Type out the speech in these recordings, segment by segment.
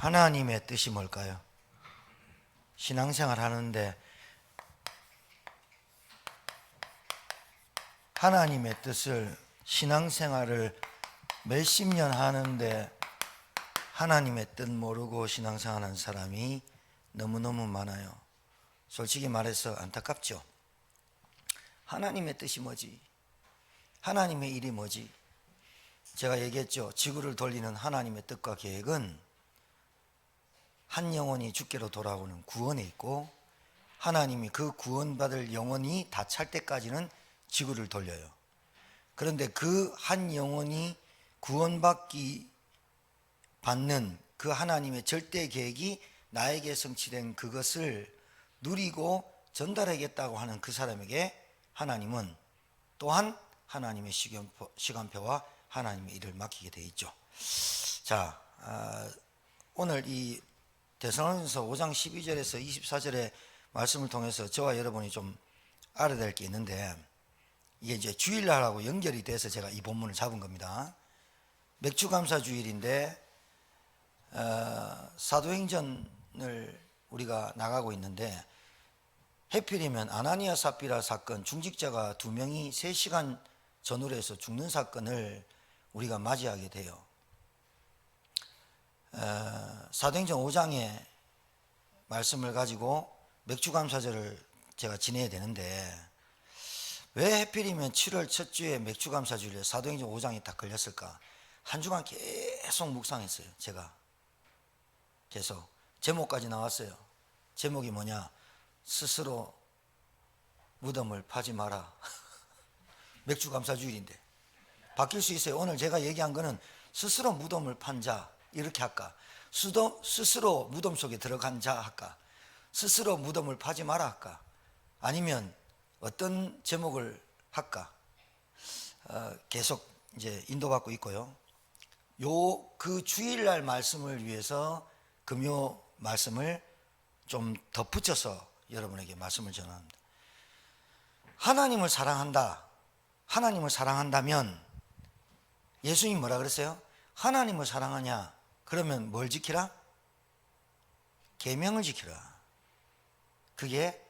하나님의 뜻이 뭘까요? 신앙생활 하는데 하나님의 뜻을, 신앙생활을 몇십 년 하는데 하나님의 뜻 모르고 신앙생활하는 사람이 너무너무 많아요. 솔직히 말해서 안타깝죠. 하나님의 뜻이 뭐지? 하나님의 일이 뭐지? 제가 얘기했죠. 지구를 돌리는 하나님의 뜻과 계획은 한 영혼이 주께로 돌아오는 구원에 있고, 하나님이 그 구원받을 영혼이 다 찰 때까지는 지구를 돌려요. 그런데 그 한 영혼이 구원받기 받는 그 하나님의 절대 계획이 나에게 성취된 그것을 누리고 전달하겠다고 하는 그 사람에게 하나님은 또한 하나님의 시간표와 하나님의 일을 맡기게 되어 있죠. 자, 오늘 이 데살로니가서 5장 12절에서 24절의 말씀을 통해서 저와 여러분이 좀 알아야 될 게 있는데, 이게 이제 주일날하고 연결이 돼서 제가 이 본문을 잡은 겁니다. 맥주감사 주일인데 사도행전을 우리가 나가고 있는데, 해필이면 아나니아 삽비라 사건, 중직자가 2명이 3시간 전후로 해서 죽는 사건을 우리가 맞이하게 돼요. 사도행전 5장의 말씀을 가지고 맥주감사절을 제가 지내야 되는데, 왜 해필이면 7월 첫 주에 맥주감사주일에 사도행전 5장이 딱 걸렸을까? 한 주간 계속 묵상했어요. 제가 계속 제목까지 나왔어요. 제목이 뭐냐? 스스로 무덤을 파지 마라. 맥주감사주일인데 바뀔 수 있어요. 오늘 제가 얘기한 거는 스스로 무덤을 판 자 이렇게 할까? 스스로 무덤 속에 들어간 자 할까? 스스로 무덤을 파지 마라 할까? 아니면 어떤 제목을 할까? 계속 이제 인도받고 있고요. 그 주일날 말씀을 위해서 금요 말씀을 좀 덧붙여서 여러분에게 말씀을 전합니다. 하나님을 사랑한다. 하나님을 사랑한다면, 예수님 뭐라 그랬어요? 하나님을 사랑하냐? 그러면 뭘 지키라? 계명을 지키라. 그게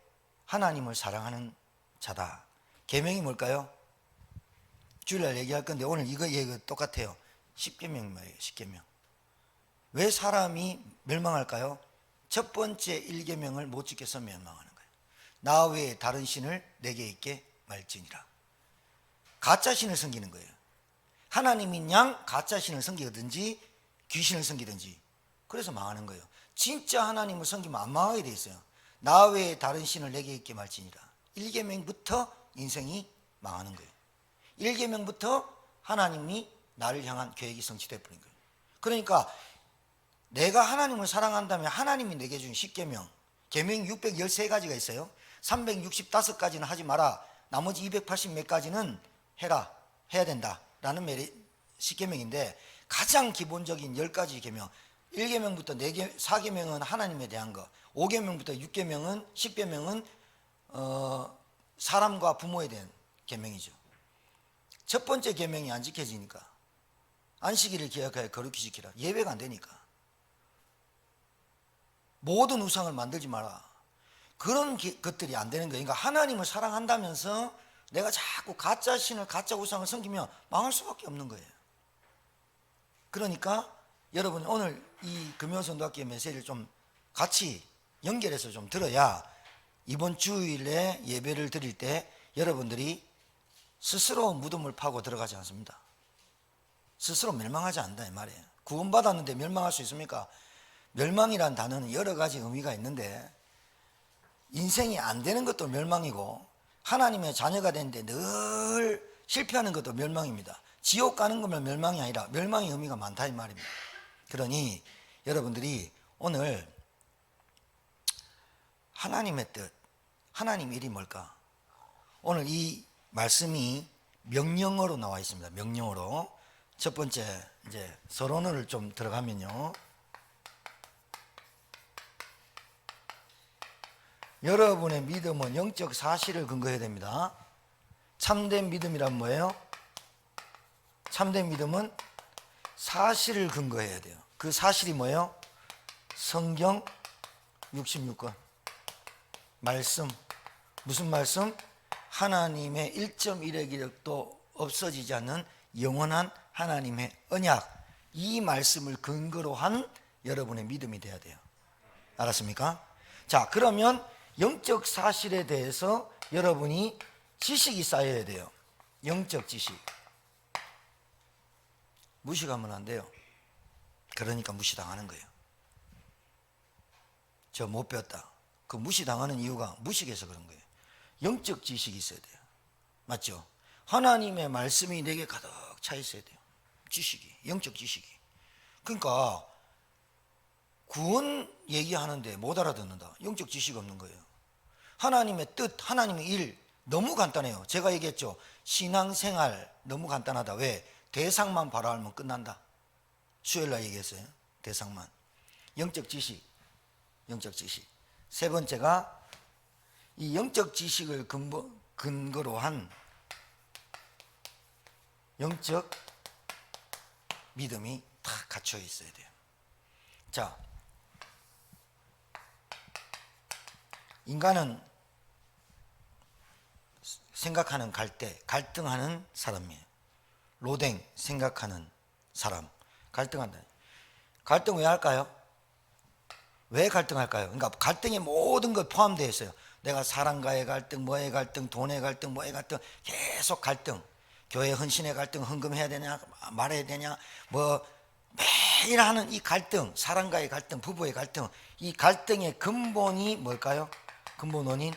하나님을 사랑하는 자다. 계명이 뭘까요? 주일날 얘기할 건데 오늘 이거 얘기가 똑같아요. 10계명 말이에요. 10계명. 왜 사람이 멸망할까요? 첫 번째 1계명을 못 지켜서 멸망하는 거예요. 나 외에 다른 신을 내게 있게 말지니라. 가짜 신을 섬기는 거예요. 하나님인 양 가짜 신을 섬기든지 귀신을 섬기든지, 그래서 망하는 거예요. 진짜 하나님을 섬기면 안 망하게 돼 있어요. 나 외에 다른 신을 내게 있게 말지니라. 1계명부터 인생이 망하는 거예요. 1계명부터 하나님이 나를 향한 계획이 성취되어 버린 거예요. 그러니까 내가 하나님을 사랑한다면 하나님이 내게 준 10계명, 계명이 613가지가 있어요. 365가지는 하지 마라. 나머지 280 몇 가지는 해야 된다 라는 10계명인데, 가장 기본적인 10가지 계명, 1계명부터 4계명은 하나님에 대한 거, 5계명부터 6계명은 10계명은 사람과 부모에 대한 계명이죠. 첫 번째 계명이 안 지켜지니까, 안식일을 기억하여 거룩히 지키라. 예배가 안 되니까. 모든 우상을 만들지 마라. 그런 것들이 안 되는 거예요. 그러니까 하나님을 사랑한다면서 내가 자꾸 가짜 신을, 가짜 우상을 섬기면 망할 수밖에 없는 거예요. 그러니까 여러분 오늘 이 금요선도학교의 메시지를 좀 같이 연결해서 좀 들어야 이번 주일에 예배를 드릴 때 여러분들이 스스로 무덤을 파고 들어가지 않습니다. 스스로 멸망하지 않는다 이 말이에요. 구원받았는데 멸망할 수 있습니까? 멸망이란 단어는 여러 가지 의미가 있는데, 인생이 안 되는 것도 멸망이고, 하나님의 자녀가 되는데 늘 실패하는 것도 멸망입니다. 지옥 가는 거면 멸망이 아니라 멸망의 의미가 많다 이 말입니다. 그러니 여러분들이 오늘 하나님의 뜻, 하나님 일이 뭘까? 오늘 이 말씀이 명령어로 나와 있습니다. 명령어로. 첫 번째 이제 서론을 좀 들어가면요, 여러분의 믿음은 영적 사실을 근거해야 됩니다. 참된 믿음이란 뭐예요? 참된 믿음은 사실을 근거해야 돼요. 그 사실이 뭐예요? 성경 66권 말씀. 무슨 말씀? 하나님의 1.1의 기력도 없어지지 않는 영원한 하나님의 언약. 이 말씀을 근거로 한 여러분의 믿음이 돼야 돼요. 알았습니까? 자, 그러면 영적 사실에 대해서 여러분이 지식이 쌓여야 돼요. 영적 지식. 무식하면 안 돼요. 그러니까 무시당하는 거예요. 저 못 배웠다. 그 무시당하는 이유가 무식해서 그런 거예요. 영적 지식이 있어야 돼요. 맞죠? 하나님의 말씀이 내게 가득 차 있어야 돼요. 지식이, 영적 지식이. 그러니까 구원 얘기하는데 못 알아듣는다. 영적 지식이 없는 거예요. 하나님의 뜻, 하나님의 일 너무 간단해요. 제가 얘기했죠. 신앙생활 너무 간단하다. 왜? 대상만 바로 알면 끝난다. 수요일날 얘기했어요. 대상만. 영적 지식, 영적 지식. 세 번째가 이 영적 지식을 근거로 한 영적 믿음이 다 갖춰 있어야 돼요. 자, 인간은 생각하는 갈등하는 사람이에요. 로댕, 생각하는 사람. 갈등한다. 갈등 왜 할까요? 왜 갈등할까요? 그러니까 갈등에 모든 것 포함되어 있어요. 내가 사람과의 갈등, 뭐의 갈등, 돈의 갈등, 뭐의 갈등, 계속 갈등. 교회 헌신의 갈등, 헌금해야 되냐, 말해야 되냐, 뭐 매일 하는 이 갈등, 사람과의 갈등, 부부의 갈등. 이 갈등의 근본이 뭘까요? 근본 원인?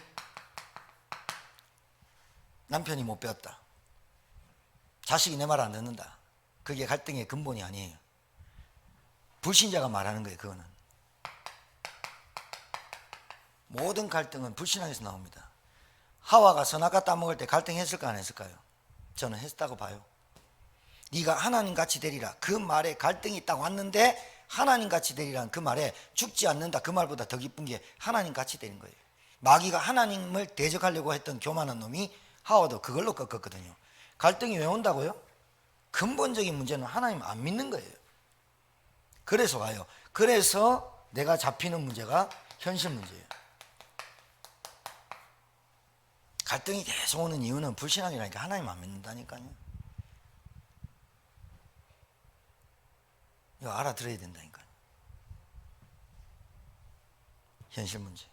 남편이 못 배웠다. 자식이 내 말 안 듣는다. 그게 갈등의 근본이 아니에요. 불신자가 말하는 거예요. 그거는. 모든 갈등은 불신앙에서 나옵니다. 하와가 선악과 따먹을 때 갈등했을까 안 했을까요? 저는 했다고 봐요. 네가 하나님같이 되리라. 그 말에 갈등이 딱 왔는데 하나님같이 되리라는 그 말에 죽지 않는다. 그 말보다 더 기쁜 게 하나님같이 되는 거예요. 마귀가 하나님을 대적하려고 했던 교만한 놈이 하와도 그걸로 꺾었거든요. 갈등이 왜 온다고요? 근본적인 문제는 하나님 안 믿는 거예요. 그래서 와요. 그래서 내가 잡히는 문제가 현실 문제예요. 갈등이 계속 오는 이유는 불신앙이라니까. 하나님 안 믿는다니까요. 이거 알아들어야 된다니까요. 현실 문제.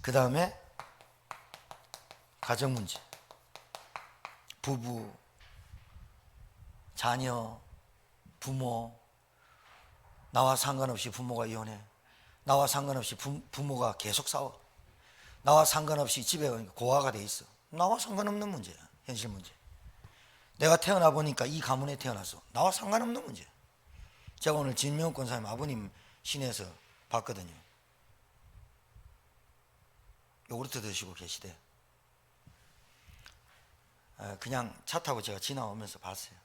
그 다음에 가정 문제. 부부, 자녀, 부모. 나와 상관없이 부모가 이혼해. 나와 상관없이 부모가 계속 싸워. 나와 상관없이 집에 고아가 돼 있어. 나와 상관없는 문제야. 현실 문제. 내가 태어나 보니까 이 가문에 태어났어. 나와 상관없는 문제. 제가 오늘 진명훈 권사님 아버님 시내에서 봤거든요. 요구르트 드시고 계시대. 그냥 차 타고 제가 지나오면서 봤어요.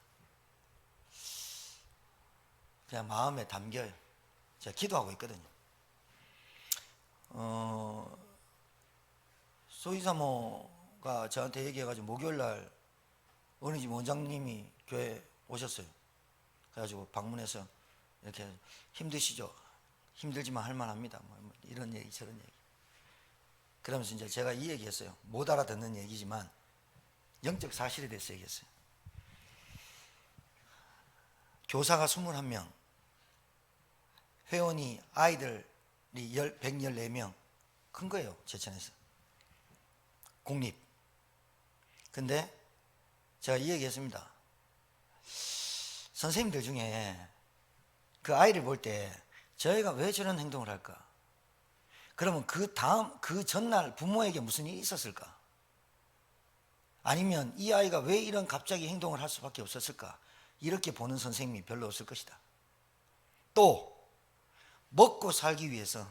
그냥 마음에 담겨요. 제가 기도하고 있거든요. 소이사모가 저한테 얘기해가지고 목요일날 어느 집 원장님이 교회 오셨어요. 그래가지고 방문해서 이렇게 힘드시죠? 힘들지만 할만합니다. 뭐 이런 얘기 저런 얘기. 그러면서 이제 제가 이 얘기했어요. 못 알아듣는 얘기지만 영적 사실에 대해서 얘기했어요. 교사가 21명, 회원이 아이들이 114명. 큰 거예요. 제천에서. 공립. 근데 제가 이 얘기했습니다. 선생님들 중에 그 아이를 볼 때 저희가 왜 저런 행동을 할까? 그러면 그 전날 부모에게 무슨 일이 있었을까? 아니면 이 아이가 왜 이런 갑자기 행동을 할 수밖에 없었을까? 이렇게 보는 선생님이 별로 없을 것이다. 또 먹고 살기 위해서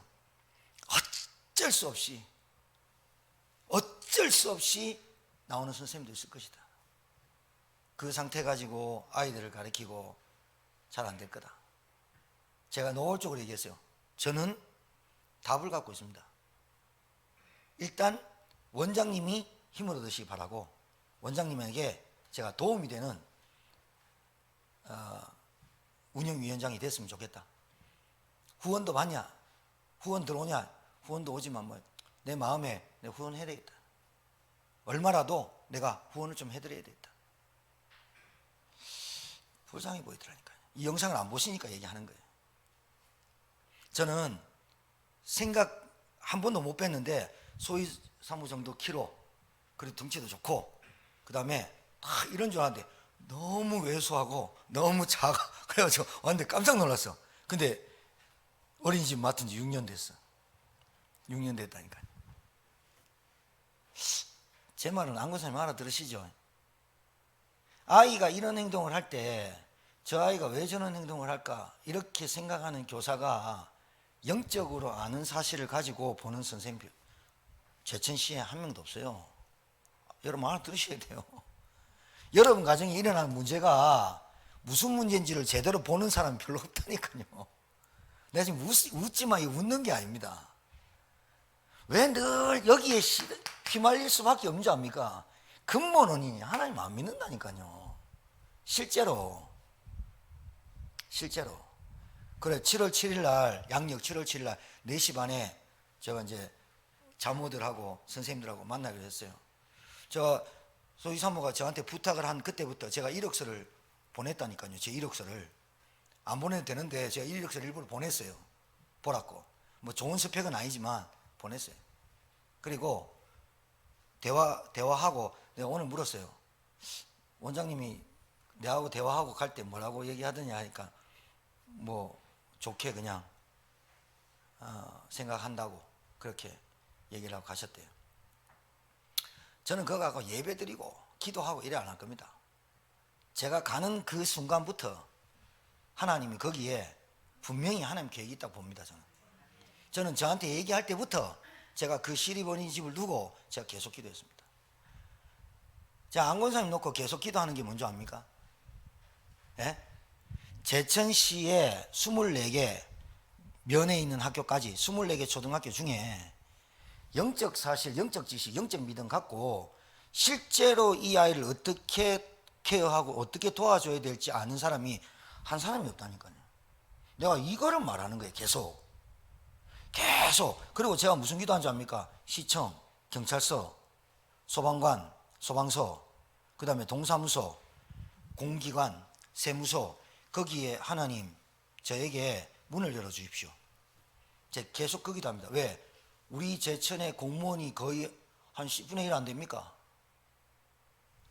어쩔 수 없이 나오는 선생님도 있을 것이다. 그 상태 가지고 아이들을 가르치고 잘 안 될 거다. 제가 노골적으로 얘기했어요. 저는 답을 갖고 있습니다. 일단 원장님이 힘을 얻으시기 바라고, 원장님에게 제가 도움이 되는 운영위원장이 됐으면 좋겠다. 후원도 받냐? 후원 들어오냐? 후원도 오지만 뭐 내 마음에 내가 후원해야 되겠다. 얼마라도 내가 후원을 좀 해드려야 되겠다. 불쌍해 보이더라니까요. 이 영상을 안 보시니까 얘기하는 거예요. 저는 생각 한 번도 못 뺐는데 소위 사무 정도 키로, 그리고 덩치도 좋고, 그 다음에 이런 줄 알았는데 너무 왜소하고 너무 작아. 그래가지고 완전 깜짝 놀랐어. 근데 어린이집 맡은 지 6년 됐어. 6년 됐다니까요. 제 말은 안건사님 알아들으시죠? 아이가 이런 행동을 할 때 저 아이가 왜 저런 행동을 할까 이렇게 생각하는 교사가 영적으로 아는 사실을 가지고 보는 선생님 제천시에 한 명도 없어요. 여러분 알아들으셔야 돼요. 여러분 가정에 일어나는 문제가 무슨 문제인지를 제대로 보는 사람이 별로 없다니까요. 내가 지금 웃지만 웃는 게 아닙니다. 왜 늘 여기에 휘말릴 수밖에 없는 줄 압니까? 근본은 하나님 안 믿는다니까요. 실제로. 그래, 7월 7일 날, 양력 7월 7일 날 4시 반에 제가 이제 자모들하고 선생님들하고 만나기로 했어요. 소희 사모가 저한테 부탁을 한 그때부터 제가 이력서를 보냈다니까요. 제 이력서를. 안 보내도 되는데 제가 이력서를 일부러 보냈어요. 보라고. 뭐 좋은 스펙은 아니지만 보냈어요. 그리고 대화하고 내가 오늘 물었어요. 원장님이 내하고 대화하고 갈 때 뭐라고 얘기하더냐 하니까 뭐 좋게 그냥 생각한다고 그렇게 얘기를 하고 가셨대요. 저는 그거 갖고 예배 드리고 기도하고 이래 안 할 겁니다. 제가 가는 그 순간부터 하나님이 거기에 분명히 하나님 계획이 있다고 봅니다. 저는 저한테 얘기할 때부터 제가 그 시리버니집을 두고 제가 계속 기도했습니다. 제가 안건사님 놓고 계속 기도하는 게 뭔지 압니까? 예? 제천시에 24개 면에 있는 학교까지 24개 초등학교 중에 영적 사실, 영적 지식, 영적 믿음 갖고 실제로 이 아이를 어떻게 케어하고 어떻게 도와줘야 될지 아는 사람이 한 사람이 없다니까요. 내가 이거를 말하는 거예요. 계속. 그리고 제가 무슨 기도한 줄 압니까? 시청, 경찰서, 소방관, 소방서, 그 다음에 동사무소, 공기관, 세무소, 거기에 하나님 저에게 문을 열어주십시오. 제가 계속 그 기도합니다. 왜? 우리 제천의 공무원이 거의 한 10분의 1 안 됩니까?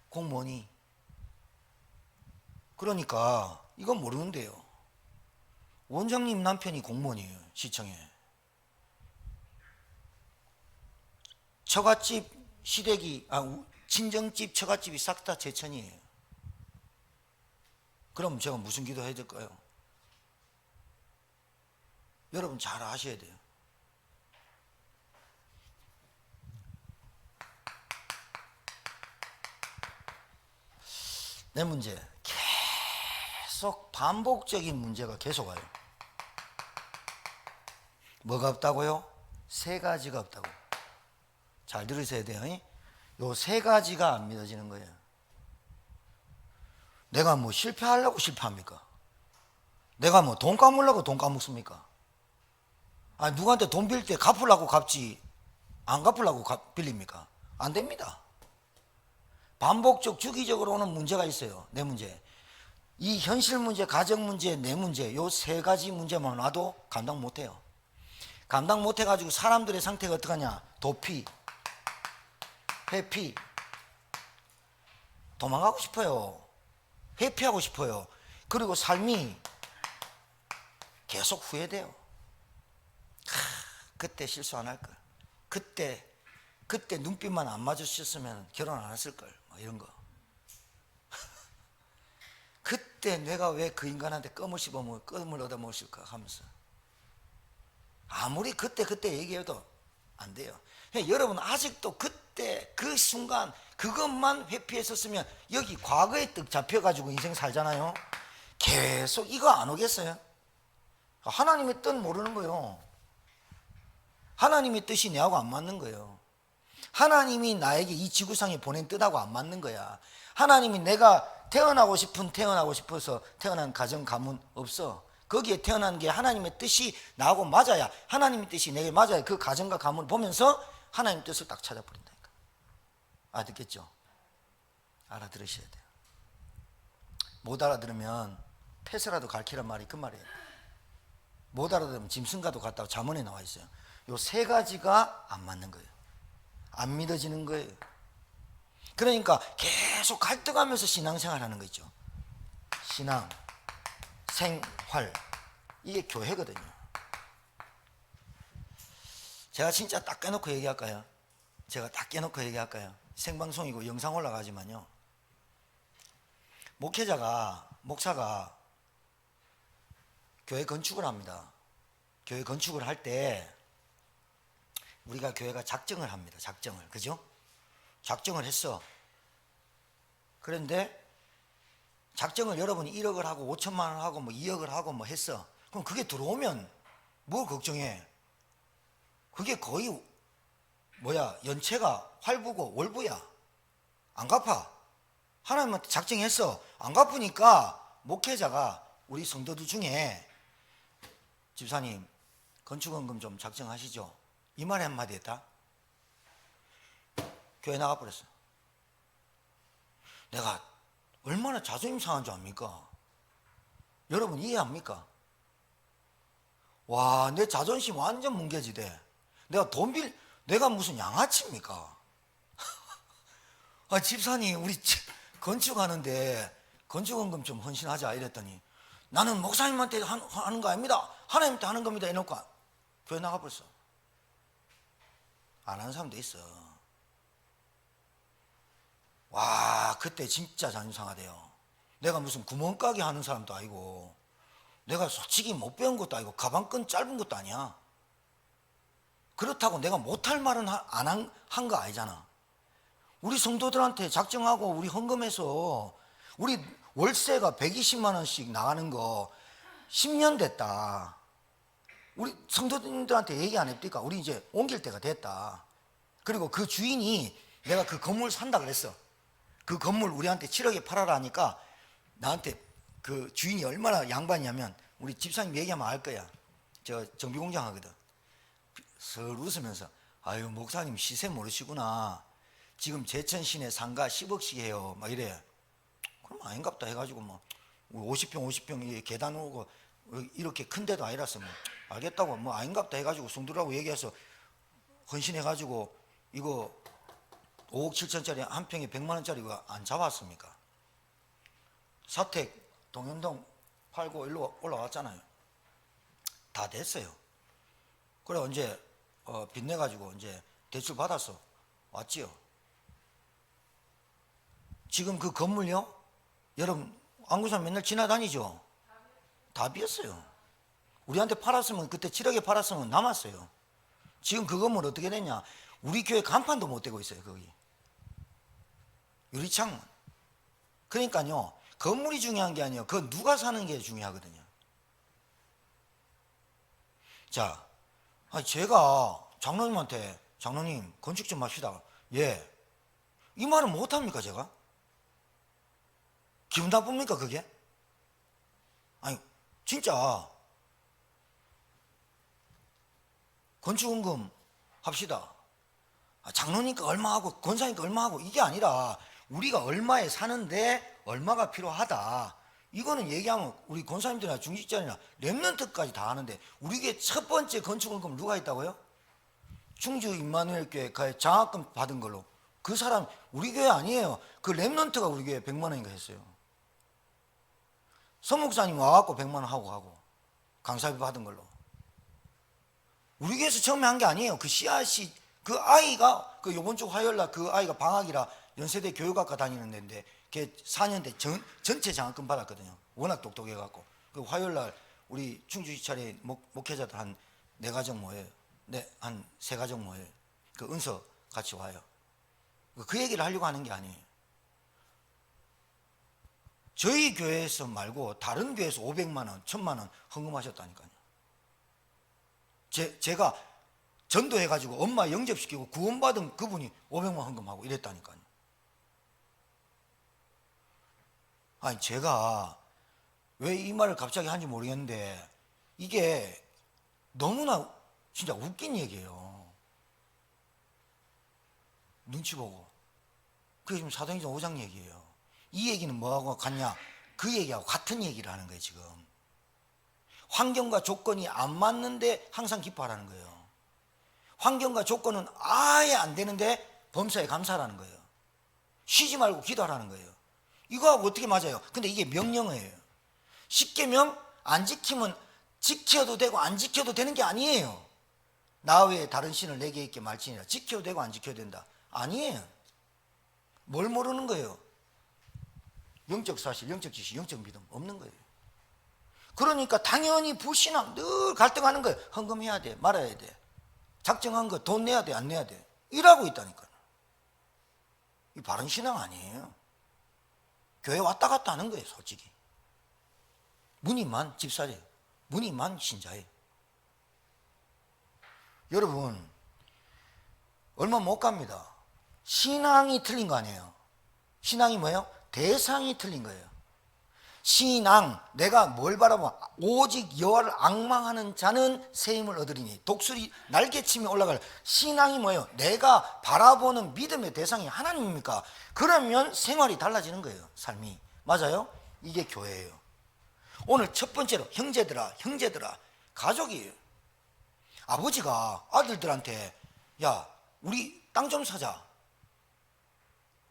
공무원이. 그러니까 이건 모르는데요. 원장님 남편이 공무원이에요. 시청에. 처갓집 시댁이 친정집 처갓집이 싹 다 제천이에요. 그럼 제가 무슨 기도 해야 될까요? 여러분 잘 아셔야 돼요. 내 문제 계속 반복적인 문제가 계속 와요. 뭐가 없다고요? 3가지가 없다고. 잘 들으셔야 돼요. 요 3가지가 안 믿어지는 거예요. 내가 뭐 실패하려고 실패합니까? 내가 뭐 돈 까먹으려고 돈 까먹습니까? 누구한테 돈 빌 때 갚으려고 갚지 안 갚으려고 빌립니까? 안 됩니다. 반복적 주기적으로 오는 문제가 있어요. 내 문제. 이 현실 문제, 가정 문제, 내 문제, 요 3가지 문제만 와도 감당 못해요. 감당 못해가지고 사람들의 상태가 어떡하냐? 도피, 회피. 도망가고 싶어요. 회피하고 싶어요. 그리고 삶이 계속 후회돼요. 그때 실수 안 할 걸. 그때 눈빛만 안 마주쳤으면 결혼 안 했을 걸. 뭐 이런 거. 그때 내가 왜 그 인간한테 껌을 씹어먹어 껌을 얻어먹었을까 하면서 아무리 그때 얘기해도 안 돼요. 여러분 아직도 그때 그 순간 그것만 회피했었으면 여기 과거의 뜻 잡혀가지고 인생 살잖아요. 계속 이거 안 오겠어요? 하나님의 뜻 모르는 거예요. 하나님의 뜻이 내하고 안 맞는 거예요. 하나님이 나에게 이 지구상에 보낸 뜻하고 안 맞는 거야. 하나님이 내가 태어나고 싶어서 태어난 가정 가문 없어. 거기에 태어난 게 하나님의 뜻이 나하고 맞아야, 하나님의 뜻이 내게 맞아야 그 가정과 가문을 보면서 하나님의 뜻을 딱 찾아버린다니까. 알아듣겠죠? 알아들으셔야 돼요. 못 알아들으면 폐쇄라도 가르치란 말이 그 말이에요. 못 알아들으면 짐승과도 같다고 잠언에 나와 있어요. 요 세 가지가 안 맞는 거예요. 안 믿어지는 거예요. 그러니까 계속 갈등하면서 신앙생활 하는 거 있죠. 신앙, 생활, 이게 교회거든요. 제가 진짜 딱 깨놓고 얘기할까요? 제가 딱 깨놓고 얘기할까요? 생방송이고 영상 올라가지만요, 목사가 교회 건축을 합니다. 교회 건축을 할 때 우리가 교회가 작정을 합니다. 작정을. 그죠? 작정을 했어. 그런데 작정을 여러분이 1억을 하고 5천만 원 하고 뭐 2억을 하고 뭐 했어. 그럼 그게 들어오면 뭘 걱정해? 그게 거의 연체가 활부고 월부야. 안 갚아. 하나님한테 작정했어. 안 갚으니까 목회자가 우리 성도들 중에, 집사님 건축원금 좀 작정하시죠. 이 말에 한마디 했다. 교회 나가버렸어. 내가 얼마나 자존심 상한 줄 압니까? 여러분 이해합니까? 와, 내 자존심 완전 뭉개지대. 내가 무슨 양아치입니까? 집사님 우리 건축하는데 건축원금 좀 헌신하자 이랬더니, 나는 목사님한테 하는 거 아닙니다, 하나님한테 하는 겁니다 이놓고 교회 나가버렸어. 안 하는 사람도 있어. 와, 그때 진짜 자존심 상하대요. 내가 무슨 구멍가게 하는 사람도 아니고, 내가 솔직히 못 배운 것도 아니고, 가방끈 짧은 것도 아니야. 그렇다고 내가 못할 말은 안 한 거 아니잖아. 우리 성도들한테 작정하고 우리 헌금해서 우리 월세가 120만 원씩 나가는 거 10년 됐다. 우리 성도님들한테 얘기 안 했으니까 우리 이제 옮길 때가 됐다. 그리고 그 주인이, 내가 그 건물 산다 그랬어. 그 건물 우리한테 7억에 팔아라 하니까 나한테 그 주인이 얼마나 양반이냐면, 우리 집사님 얘기하면 알 거야. 저 정비공장 하거든. 설 웃으면서, 아유 목사님 시세 모르시구나. 지금 제천 시내 상가 10억씩 해요. 막 이래. 그럼 아닌갑다 해가지고 뭐 50평 계단 오고 이렇게 큰 데도 아니라서 뭐 알겠다고 뭐 아닌갑다 해가지고 성도라고 얘기해서 헌신해가지고 이거 5억 7천짜리 한 평에 100만 원짜리 안 잡았습니까? 사택 동현동 팔고 일로 올라왔잖아요. 다 됐어요. 그래 이제 빚내가지고 이제 대출 받았어. 왔지요. 지금 그 건물요, 여러분 안구산 맨날 지나다니죠. 다 비었어요. 우리한테 팔았으면, 그때 7억에 팔았으면 남았어요. 지금 그 건물 어떻게 됐냐, 우리 교회 간판도 못 대고 있어요. 거기 유리창문. 그러니까요, 건물이 중요한 게 아니에요. 그 누가 사는 게 중요하거든요. 자, 제가 장로님한테, 장로님 건축 좀 합시다, 예, 이 말은 못합니까? 제가 기분 나쁩니까 그게? 아니 진짜 건축원금 합시다. 장로니까 얼마 하고 권사니까 얼마 하고 이게 아니라, 우리가 얼마에 사는데 얼마가 필요하다. 이거는 얘기하면 우리 권사님들이나 중직자나 렘넌트까지 다 아는데, 우리 교회 첫 번째 건축원금 누가 있다고요? 충주 임마누엘 교회 장학금 받은 걸로. 그 사람 우리 교회 아니에요. 그 렘넌트가 우리 교회 100만 원인가 했어요. 서목사님 와갖고 100만 원 하고 가고 강사비 받은 걸로. 우리 교회에서 처음에 한 게 아니에요. 그 씨앗이, 그 아이가 그 요번 주 화요일날 그 아이가 방학이라 연세대 교육학과 다니는 데인데 걔 4년대 전체 장학금 받았거든요. 워낙 똑똑해갖고. 그 화요일날 우리 충주시찰에 목회자들 한 4가정 모여요. 한 3가정 모여요. 그 은서 같이 와요. 그 얘기를 하려고 하는 게 아니에요. 저희 교회에서 말고 다른 교회에서 500만 원, 1000만 원 헌금하셨다니까요. 제가 전도해가지고 엄마 영접시키고 구원받은 그분이 500만 원 헌금하고 이랬다니까요. 아니 제가 왜 이 말을 갑자기 한지 모르겠는데 이게 너무나 진짜 웃긴 얘기예요. 눈치 보고. 그게 지금 사도행전 5장 얘기예요. 이 얘기는 뭐하고 같냐? 그 얘기하고 같은 얘기를 하는 거예요. 지금 환경과 조건이 안 맞는데 항상 기뻐하라는 거예요. 환경과 조건은 아예 안 되는데 범사에 감사하라는 거예요. 쉬지 말고 기도하라는 거예요. 이거하고 어떻게 맞아요? 근데 이게 명령어예요. 십계명 안 지키면 지켜도 되고 안 지켜도 되는 게 아니에요. 나 외에 다른 신을 내게 있게 말지니라. 지켜도 되고 안 지켜도 된다. 아니에요. 뭘 모르는 거예요? 영적 사실, 영적 지식, 영적 믿음 없는 거예요. 그러니까 당연히 불신앙 늘 갈등하는 거예요. 헌금해야 돼, 말아야 돼. 작정한 거 돈 내야 돼, 안 내야 돼. 이러고 있다니까요. 이 바른 신앙 아니에요. 교회 왔다 갔다 하는 거예요, 솔직히. 무늬만 집사예요. 무늬만 신자예요. 여러분, 얼마 못 갑니다. 신앙이 틀린 거 아니에요. 신앙이 뭐예요? 대상이 틀린 거예요. 신앙, 내가 뭘 바라보면 오직 여호와를 앙망하는 자는 새 힘을 얻으리니 독수리 날개치며 올라갈. 신앙이 뭐예요? 내가 바라보는 믿음의 대상이 하나님입니까? 그러면 생활이 달라지는 거예요. 삶이. 맞아요? 이게 교회예요. 오늘 첫 번째로 형제들아 가족이에요. 아버지가 아들들한테 야 우리 땅 좀 사자.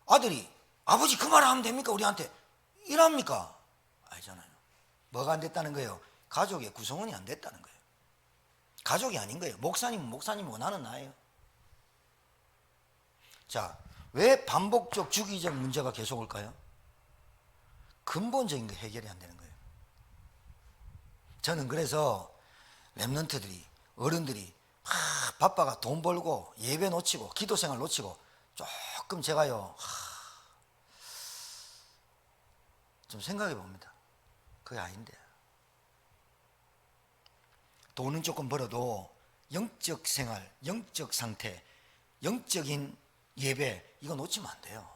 아들이 아버지 그 말 하면 됩니까? 우리한테 이랍니까? 아니잖아요. 뭐가 안 됐다는 거예요? 가족의 구성원이 안 됐다는 거예요. 가족이 아닌 거예요. 목사님은 목사님이고 나는 나예요. 자, 왜 반복적 주기적 문제가 계속 올까요? 근본적인 거 해결이 안 되는 거예요. 저는 그래서 랩런트들이 어른들이 바빠가 돈 벌고 예배 놓치고 기도 생활 놓치고 조금 제가요 좀 생각해 봅니다. 그게 아닌데 돈은 조금 벌어도 영적 생활, 영적 상태, 영적인 예배 이거 놓치면 안 돼요.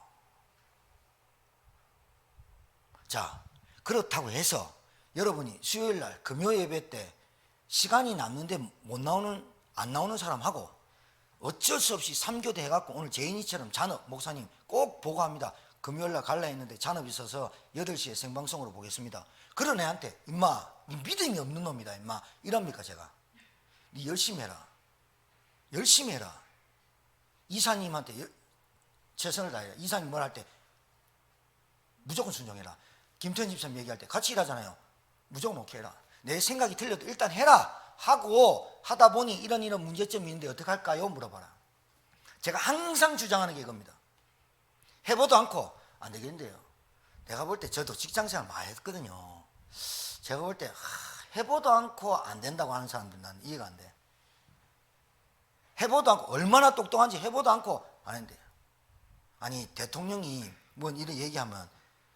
자, 그렇다고 해서 여러분이 수요일날 금요 예배 때 시간이 남는데 안 나오는 사람하고 어쩔 수 없이 3교대 해갖고 오늘 제인이처럼 잔업 목사님 꼭 보고합니다. 금요일날 갈라 했는데 잔업이 있어서 8시에 생방송으로 보겠습니다. 그런 애한테 임마 네 믿음이 없는 놈이다 임마 이럽니까 제가? 네 열심히 해라. 열심히 해라. 이사님한테 최선을 다해라. 이사님 뭘 할 때 무조건 순종해라. 김태현 집사님 얘기할 때 같이 일하잖아요. 무조건 오케이 해라. 내 생각이 틀려도 일단 해라 하고 하다 보니 이런 문제점이 있는데 어떻게 할까요? 물어봐라. 제가 항상 주장하는 게 이겁니다. 해보도 않고 안 되겠는데요. 내가 볼 때 저도 직장생활 많이 했거든요. 제가 볼 때 해보도 않고 안 된다고 하는 사람들 난 이해가 안 돼. 해보도 않고 얼마나 똑똑한지 해보도 않고 안 했는데 아니 대통령이 뭐 이런 얘기하면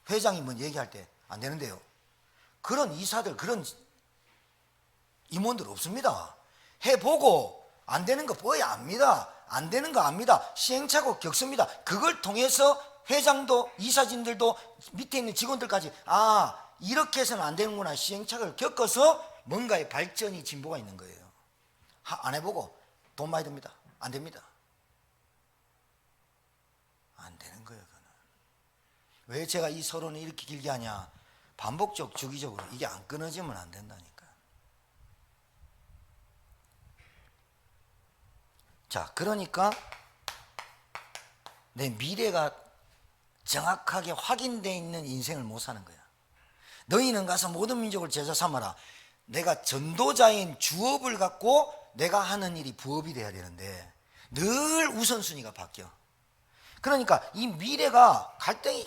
회장이 뭐 얘기할 때 안 되는데요. 그런 이사들 그런 임원들 없습니다. 해보고 안 되는 거 뭐야 압니다. 안 되는 거 압니다. 시행착오 겪습니다. 그걸 통해서 회장도 이사진들도 밑에 있는 직원들까지 이렇게 해서는 안 되는구나 시행착오를 겪어서 뭔가의 발전이 진보가 있는 거예요. 안 해보고 돈 많이 듭니다. 안 됩니다. 안 되는 거예요. 그거는. 왜 제가 이 서론을 이렇게 길게 하냐. 반복적 주기적으로 이게 안 끊어지면 안 된다니까. 자, 그러니까 내 미래가 정확하게 확인되어 있는 인생을 못 사는 거야. 너희는 가서 모든 민족을 제자 삼아라. 내가 전도자인 주업을 갖고 내가 하는 일이 부업이 돼야 되는데 늘 우선순위가 바뀌어. 그러니까 이 미래가 갈등이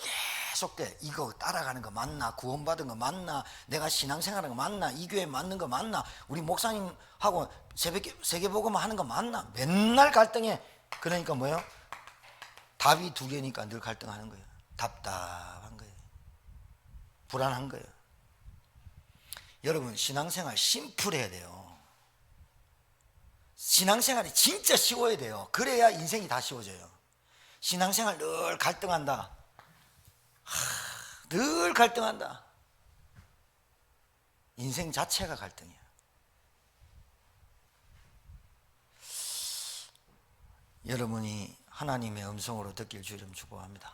계속돼. 이거 따라가는 거 맞나? 구원받은 거 맞나? 내가 신앙생활하는 거 맞나? 이 교회 맞는 거 맞나? 우리 목사님하고 세계복음 하는 거 맞나? 맨날 갈등해. 그러니까 뭐예요? 답이 두 개니까 늘 갈등하는 거예요. 답답한 거예요. 불안한 거예요. 여러분 신앙생활 심플해야 돼요. 신앙생활이 진짜 쉬워야 돼요. 그래야 인생이 다 쉬워져요. 신앙생활 늘 갈등한다. 늘 갈등한다. 인생 자체가 갈등이야. 여러분이 하나님의 음성으로 듣길 주름 축복합니다.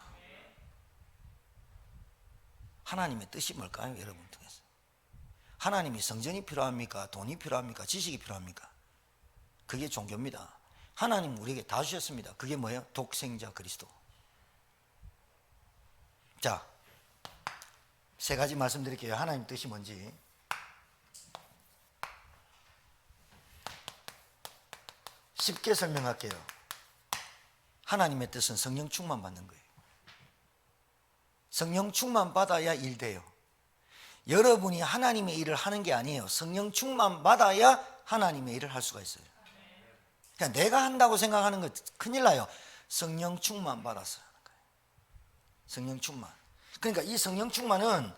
하나님의 뜻이 뭘까요? 여러분 통해서 하나님이 성전이 필요합니까? 돈이 필요합니까? 지식이 필요합니까? 그게 종교입니다. 하나님 우리에게 다 주셨습니다. 그게 뭐예요? 독생자 그리스도. 자, 세 가지 말씀드릴게요. 하나님 뜻이 뭔지. 쉽게 설명할게요. 하나님의 뜻은 성령 충만 받는 거예요. 성령 충만 받아야 일 돼요. 여러분이 하나님의 일을 하는 게 아니에요. 성령 충만 받아야 하나님의 일을 할 수가 있어요. 그냥 내가 한다고 생각하는 거 큰일 나요. 성령 충만 받았어요. 성령 충만. 그러니까 이 성령 충만은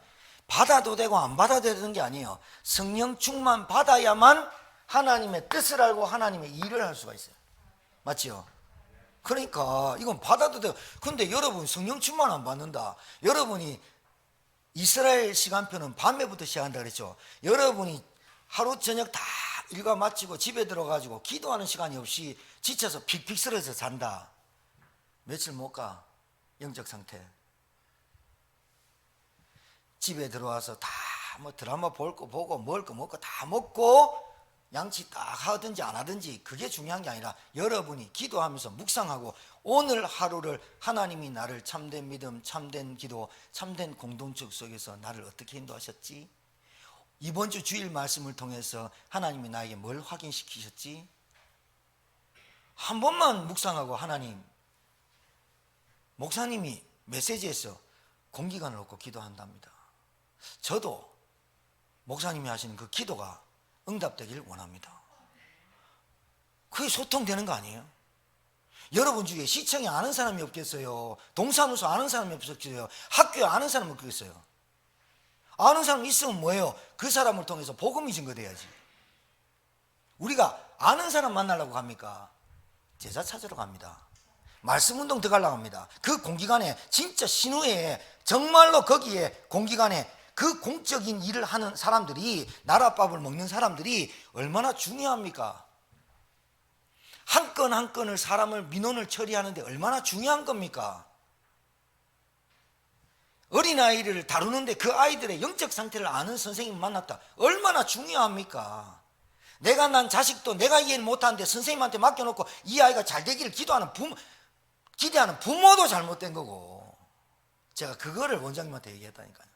받아도 되고 안 받아도 되는 게 아니에요. 성령 충만 받아야만 하나님의 뜻을 알고 하나님의 일을 할 수가 있어요. 맞죠? 그러니까 이건 받아도 돼요. 근데 여러분 성령 충만 안 받는다. 여러분이 이스라엘 시간표는 밤에부터 시작한다 그랬죠. 여러분이 하루 저녁 다 일과 마치고 집에 들어가지고 기도하는 시간이 없이 지쳐서 픽픽 쓰러져 잔다. 며칠 못 가. 영적 상태. 집에 들어와서 다 뭐 드라마 볼 거 보고 먹을 거 먹고 다 먹고 양치 딱 하든지 안 하든지 그게 중요한 게 아니라 여러분이 기도하면서 묵상하고 오늘 하루를 하나님이 나를 참된 믿음, 참된 기도, 참된 공동체 속에서 나를 어떻게 인도하셨지? 이번 주 주일 말씀을 통해서 하나님이 나에게 뭘 확인시키셨지? 한 번만 묵상하고 하나님, 목사님이 메시지에서 공기관을 얻고 기도한답니다. 저도 목사님이 하시는 그 기도가 응답되길 원합니다. 그게 소통되는 거 아니에요? 여러분 중에 시청에 아는 사람이 없겠어요? 동사무소 아는 사람이 없겠어요? 학교에 아는 사람이 없겠어요? 아는 사람 있으면 뭐예요? 그 사람을 통해서 복음이 증거돼야지. 우리가 아는 사람 만나려고 합니까? 제자 찾으러 갑니다. 말씀운동 들어가려고 합니다. 그 공기관에 진짜 신우에 정말로 거기에 공기관에 그 공적인 일을 하는 사람들이 나라밥을 먹는 사람들이 얼마나 중요합니까? 한 건 한 건을 사람을 민원을 처리하는데 얼마나 중요한 겁니까? 어린아이를 다루는데 그 아이들의 영적 상태를 아는 선생님 만났다. 얼마나 중요합니까? 내가 난 자식도 내가 이해를 못하는데 선생님한테 맡겨놓고 이 아이가 잘 되기를 기대하는 부모도 잘못된 거고. 제가 그거를 원장님한테 얘기했다니까요.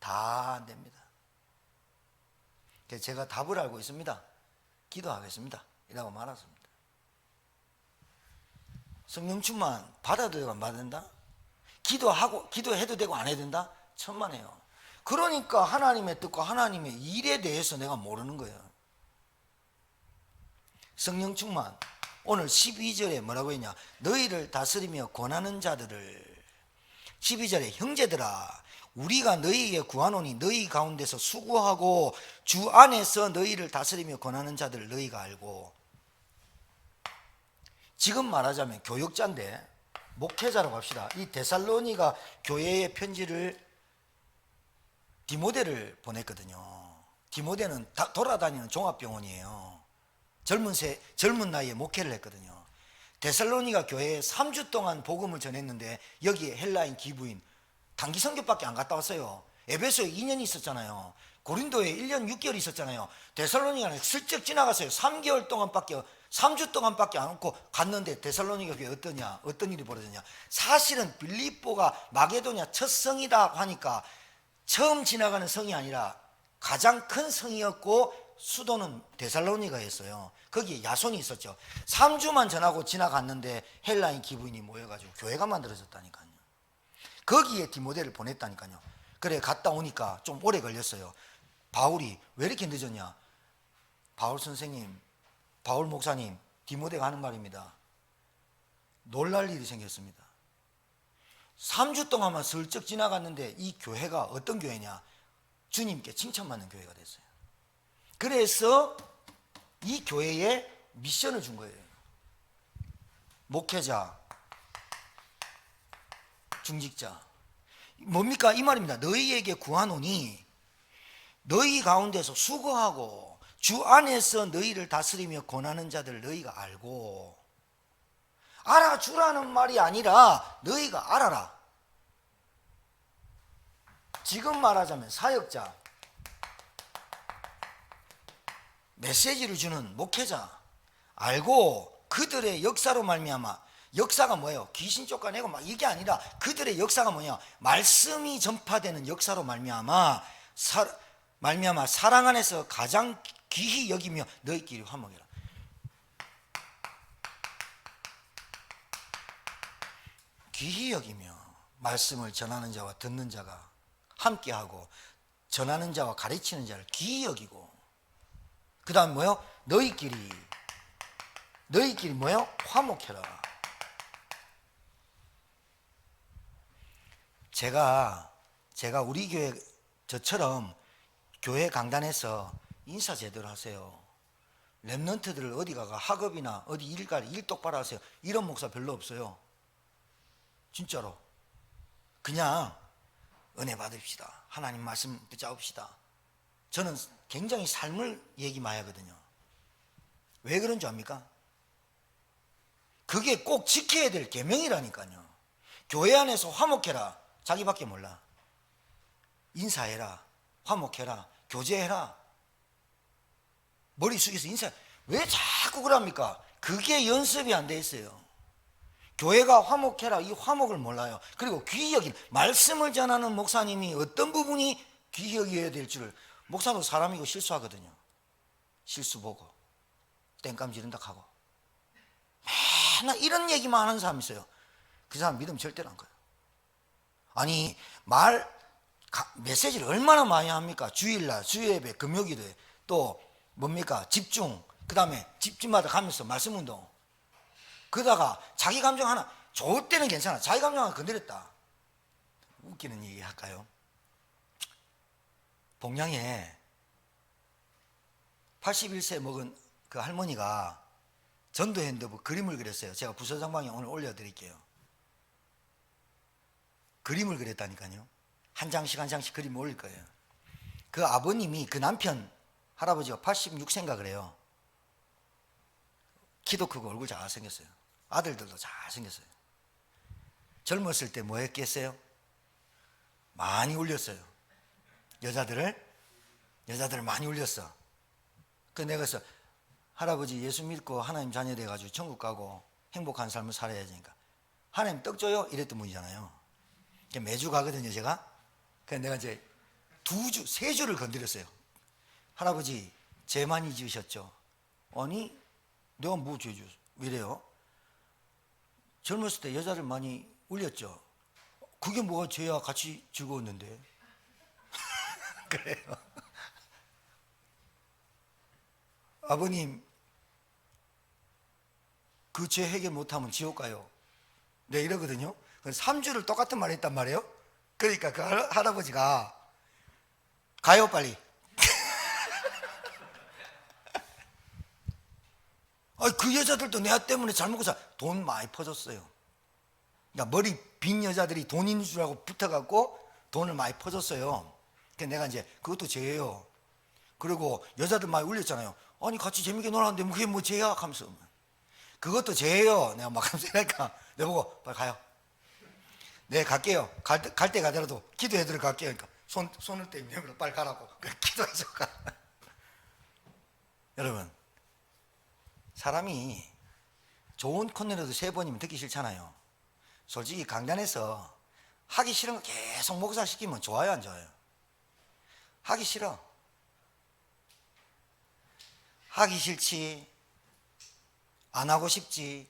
다 안 됩니다. 그래서 제가 답을 알고 있습니다. 기도하겠습니다. 이라고 말했습니다. 성령 충만 받아도 되고 안 받아도 된다? 기도해도 되고 안 해도 된다? 천만에요. 그러니까 하나님의 뜻과 하나님의 일에 대해서 내가 모르는 거예요. 성령 충만. 오늘 12절에 뭐라고 했냐? 너희를 다스리며 권하는 자들을. 12절에 형제들아 우리가 너희에게 구하노니 너희 가운데서 수고하고 주 안에서 너희를 다스리며 권하는 자들을 너희가 알고. 지금 말하자면 교육자인데 목회자라고 합시다. 이 데살로니가 교회의 편지를 디모데를 보냈거든요. 디모데는 돌아다니는 종합병원이에요. 젊은 나이에 목회를 했거든요. 데살로니가 교회에 3주 동안 복음을 전했는데 여기에 헬라인 기부인 단기 선교밖에 안 갔다 왔어요. 에베소에 2년 있었잖아요. 고린도에 1년 6개월 있었잖아요. 데살로니가는 슬쩍 지나갔어요. 3주 동안밖에 안 오고 갔는데 데살로니가 교회 어떤 일이 벌어졌냐? 사실은 빌립보가 마게도냐 첫 성이다 하니까 처음 지나가는 성이 아니라 가장 큰 성이었고 수도는 데살로니가였어요. 거기에 야손이 있었죠. 3주만 전하고 지나갔는데 헬라인 기부인이 모여가지고 교회가 만들어졌다니까요. 거기에 디모데를 보냈다니까요. 그래 갔다 오니까 좀 오래 걸렸어요. 바울이 왜 이렇게 늦었냐? 바울 선생님, 바울 목사님, 디모데가 하는 말입니다. 놀랄 일이 생겼습니다. 3주 동안만 슬쩍 지나갔는데 이 교회가 어떤 교회냐? 주님께 칭찬받는 교회가 됐어요. 그래서 이 교회에 미션을 준 거예요. 목회자, 중직자. 뭡니까? 이 말입니다. 너희에게 구하노니 너희 가운데서 수고하고 주 안에서 너희를 다스리며 권하는 자들 너희가 알고, 알아주라는 말이 아니라 너희가 알아라. 지금 말하자면 사역자, 메시지를 주는 목회자 알고 그들의 역사로 말미암아, 역사가 뭐예요? 귀신 쫓아내고 막 이게 아니라 그들의 역사가 뭐냐? 말씀이 전파되는 역사로 말미암아 사랑 안에서 가장 귀히 여기며 너희끼리 화목해라. 귀히 여기며 말씀을 전하는 자와 듣는 자가 함께하고, 전하는 자와 가르치는 자를 귀히 여기고, 그 다음 뭐요? 너희끼리 뭐요? 화목해라. 제가 우리 교회, 저처럼 교회 강단에서 인사 제대로 하세요. 랩런트들을 어디 가가 학업이나 어디 일 똑바로 하세요. 이런 목사 별로 없어요. 진짜로. 그냥 은혜 받읍시다. 하나님 말씀 붙잡읍시다. 저는 굉장히 삶을 얘기 많이 하거든요. 왜 그런 줄 압니까? 그게 꼭 지켜야 될 계명이라니까요. 교회 안에서 화목해라. 자기밖에 몰라. 인사해라. 화목해라. 교제해라. 머리 숙여서 인사. 왜 자꾸 그럽니까? 그게 연습이 안 돼 있어요. 교회가 화목해라, 이 화목을 몰라요. 그리고 귀히 여긴, 말씀을 전하는 목사님이 어떤 부분이 귀히 여겨야 될 줄을, 목사도 사람이고 실수하거든요. 실수 보고 땡감 지른다 하고 맨날 이런 얘기만 하는 사람이 있어요. 그 사람 믿으면 절대로 안 가요. 아니, 메시지를 얼마나 많이 합니까? 주일날, 주예배, 금요기도에 또 뭡니까? 집중, 그 다음에 집집마다 가면서 말씀운동. 그러다가 자기 감정 하나, 좋을 때는 괜찮아. 자기 감정 하나 건드렸다. 웃기는 얘기 할까요? 봉양에 81세 먹은 그 할머니가 전도했는데 뭐 그림을 그렸어요. 제가 부서장방에 오늘 올려드릴게요. 그림을 그렸다니까요. 한 장씩 한 장씩 그림 올릴 거예요. 그 아버님이, 그 남편 할아버지가 86세인가 그래요. 키도 크고 얼굴 잘생겼어요. 아들들도 잘생겼어요. 젊었을 때 뭐 했겠어요? 많이 울렸어요. 여자들을 많이 울렸어. 그 내가 그래서 할아버지 예수 믿고 하나님 자녀 돼가지고 천국 가고 행복한 삶을 살아야 되니까 하나님 떡 줘요? 이랬던 분이잖아요. 매주 가거든요, 제가. 그래서 내가 이제 3주를 건드렸어요. 할아버지, 죄 많이 지으셨죠? 아니, 내가 뭐 죄 지었어? 왜래요? 젊었을 때 여자를 많이 울렸죠? 그게 뭐가 죄야? 같이 즐거웠는데. 그래요. 아버님, 그 죄 해결 못하면 지옥 가요. 네, 이러거든요. 3주를 똑같은 말 했단 말이에요. 그러니까 그 할아버지가 가요, 빨리. 그 여자들도 내가 때문에 잘 먹고 돈 많이 퍼줬어요. 그러니까 머리 빈 여자들이 돈 있는 줄 알고 붙어갖고 돈을 많이 퍼줬어요. 그래서 내가 이제 그것도 죄예요. 그리고 여자들 많이 울렸잖아요. 아니, 같이 재밌게 놀았는데 그게 뭐 죄야? 하면서. 그것도 죄예요. 내가 막 하면서 그러니까 내가 보고 빨리 가요. 네, 갈게요. 갈 때 가더라도 기도해드려 갈게요. 그러니까 손을 떼면 빨리 가라고. 기도해서 가. 여러분, 사람이 좋은 코너라도 3번이면 듣기 싫잖아요. 솔직히 강단에서 하기 싫은 거 계속 목살시키면 좋아요, 안 좋아요? 하기 싫어. 하기 싫지, 안 하고 싶지,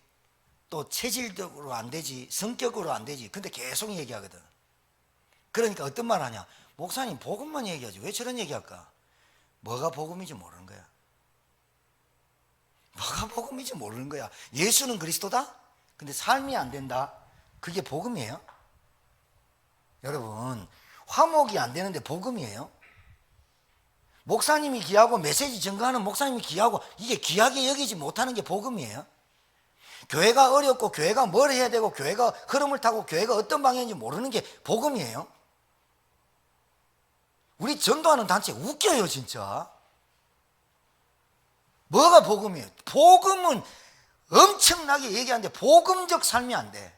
또 체질적으로 안 되지, 성격으로 안 되지. 근데 계속 얘기하거든. 그러니까 어떤 말 하냐? 목사님 복음만 얘기하지 왜 저런 얘기할까? 뭐가 복음인지 모르는 거야. 뭐가 복음인지 모르는 거야. 예수는 그리스도다? 근데 삶이 안 된다? 그게 복음이에요? 여러분, 화목이 안 되는데 복음이에요? 목사님이 귀하고 메시지 전가하는 목사님이 귀하고 이게 귀하게 여기지 못하는 게 복음이에요? 교회가 어렵고 교회가 뭘 해야 되고 교회가 흐름을 타고 교회가 어떤 방향인지 모르는 게 복음이에요? 우리 전도하는 단체 웃겨요 진짜. 뭐가 복음이에요? 복음은 엄청나게 얘기하는데 복음적 삶이 안 돼.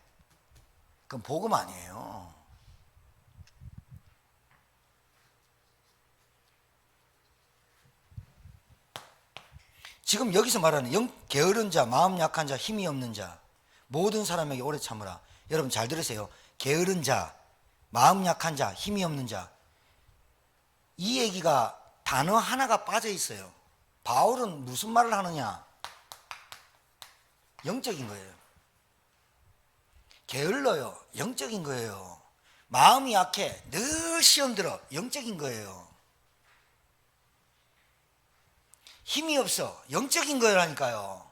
그건 복음 아니에요. 지금 여기서 말하는 게으른 자, 마음 약한 자, 힘이 없는 자, 모든 사람에게 오래 참으라. 여러분 잘 들으세요. 게으른 자, 마음 약한 자, 힘이 없는 자, 이 얘기가 단어 하나가 빠져 있어요. 바울은 무슨 말을 하느냐? 영적인 거예요. 게을러요. 영적인 거예요. 마음이 약해. 늘 시험 들어. 영적인 거예요. 힘이 없어. 영적인 거라니까요.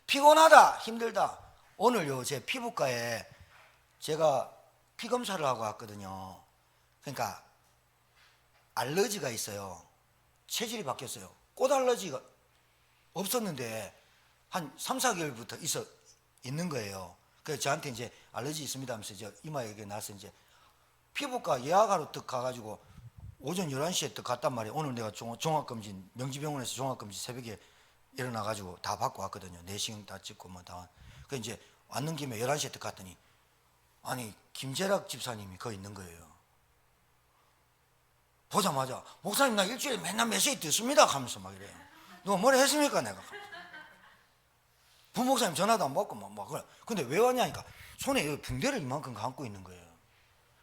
피곤하다. 힘들다. 오늘요 제 피부과에 제가 피 검사를 하고 왔거든요. 그러니까 알러지가 있어요. 체질이 바뀌었어요. 꽃 알러지가 없었는데 한 3, 4개월부터 있는 거예요. 그래서 저한테 이제 알러지 있습니다 하면서 이마에 나서 이제 피부과 예약하러 딱 가가지고 오전 11시에 딱 갔단 말이에요. 오늘 내가 종합검진, 명지병원에서 종합검진 새벽에 일어나가지고 다 받고 왔거든요. 내시경 다 찍고 뭐 다. 그래서 이제 왔는 김에 11시에 딱 갔더니 아니 김재락 집사님이 거기 있는 거예요. 보자마자 목사님 나 일주일에 맨날 메시지 듣습니다 하면서 막 이래요. 누가 뭐라 했습니까 내가. 부목사님 전화도 안 받고 막 그래. 근데 왜 왔냐니까 손에 붕대를 이만큼 감고 있는 거예요.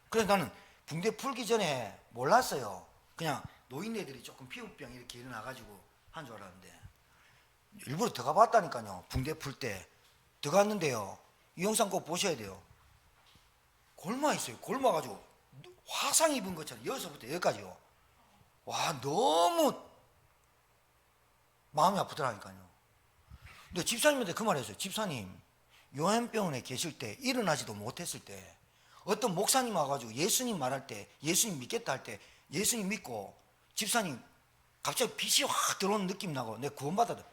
그래서 나는 붕대 풀기 전에 몰랐어요. 그냥 노인네들이 조금 피부병 이렇게 일어나가지고 한 줄 알았는데 일부러 들어가 봤다니까요. 붕대 풀 때 들어갔는데요. 이 영상 꼭 보셔야 돼요. 골마 있어요. 골마가지고 화상 입은 것처럼 여기서부터 여기까지요. 와 너무 마음이 아프더라니까요. 근데 집사님한테 그 말 했어요. 집사님 요한병원에 계실 때 일어나지도 못했을 때 어떤 목사님 와가지고 예수님 말할 때 예수님 믿겠다 할 때 예수님 믿고 집사님 갑자기 빛이 확 들어오는 느낌 나고 내가 구원받았다.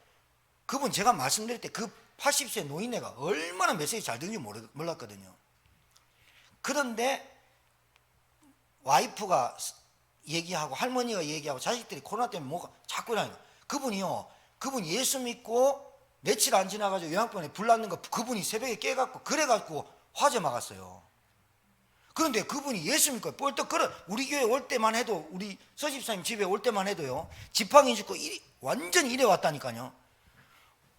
그분 제가 말씀드릴 때 그 80세 노인네가 얼마나 메시지 잘 듣는지 몰랐거든요. 그런데 와이프가 얘기하고 할머니가 얘기하고 자식들이 코로나 때문에 뭐가 자꾸 이러니까 그분 예수 믿고 며칠 안 지나가지고 요양병원에 불 났는 거 그분이 새벽에 깨갖고 그래갖고 화재 막았어요. 그런데 그분이 예수 믿고 뻘떡 걸어 우리 교회 올 때만 해도 우리 서집사님 집에 올 때만 해도요 지팡이 짚고 완전히 이래 왔다니까요.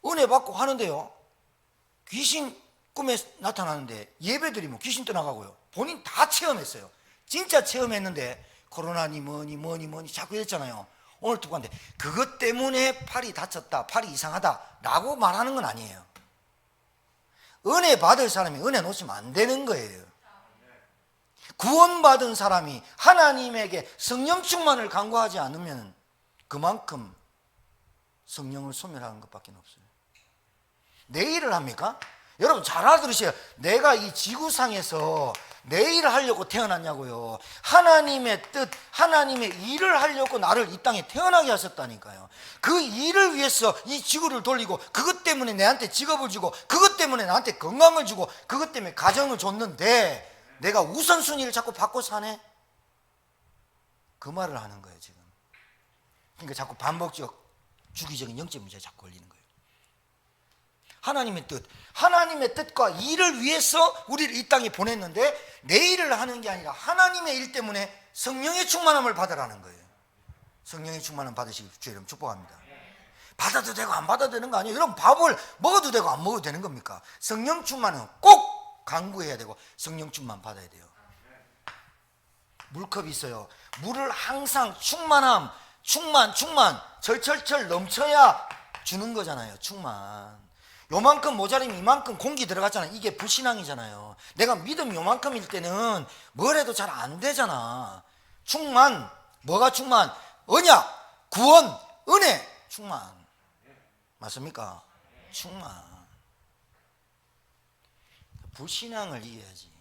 은혜 받고 하는데요 귀신 꿈에 나타나는데 예배드리면 귀신 떠나가고요. 본인 다 체험했어요. 진짜 체험했는데 코로나니 뭐니 자꾸 이랬잖아요. 오늘 듣고 왔는데 그것 때문에 팔이 다쳤다 팔이 이상하다 라고 말하는 건 아니에요. 은혜 받을 사람이 은혜 놓치면 안 되는 거예요. 구원받은 사람이 하나님에게 성령 충만을 간구하지 않으면 그만큼 성령을 소멸하는 것밖에 없어요. 내 일을 합니까? 여러분 잘 알아들으세요. 내가 이 지구상에서 내 일을 하려고 태어났냐고요. 하나님의 뜻, 하나님의 일을 하려고 나를 이 땅에 태어나게 하셨다니까요. 그 일을 위해서 이 지구를 돌리고 그것 때문에 내한테 직업을 주고 그것 때문에 나한테 건강을 주고 그것 때문에 가정을 줬는데 내가 우선순위를 자꾸 바꿔 사네? 그 말을 하는 거예요 지금. 그러니까 자꾸 반복적 주기적인 영적 문제에 자꾸 걸리는 거예요. 하나님의 뜻, 하나님의 뜻과 일을 위해서 우리를 이 땅에 보냈는데 내 일을 하는 게 아니라 하나님의 일 때문에 성령의 충만함을 받으라는 거예요. 성령의 충만함 받으시길 주의 이름 축복합니다. 받아도 되고 안 받아도 되는 거 아니에요. 여러분 밥을 먹어도 되고 안 먹어도 되는 겁니까? 성령 충만은 꼭 강구해야 되고 성령 충만 받아야 돼요. 물컵이 있어요. 물을 항상 충만 절철철 넘쳐야 주는 거잖아요. 충만. 요만큼 모자리면 이만큼 공기 들어갔잖아. 이게 불신앙이잖아요. 내가 믿음 요만큼일 때는 뭘 해도 잘 안 되잖아. 충만, 뭐가 충만? 언약, 구원, 은혜, 충만. 맞습니까? 충만. 불신앙을 이겨야지.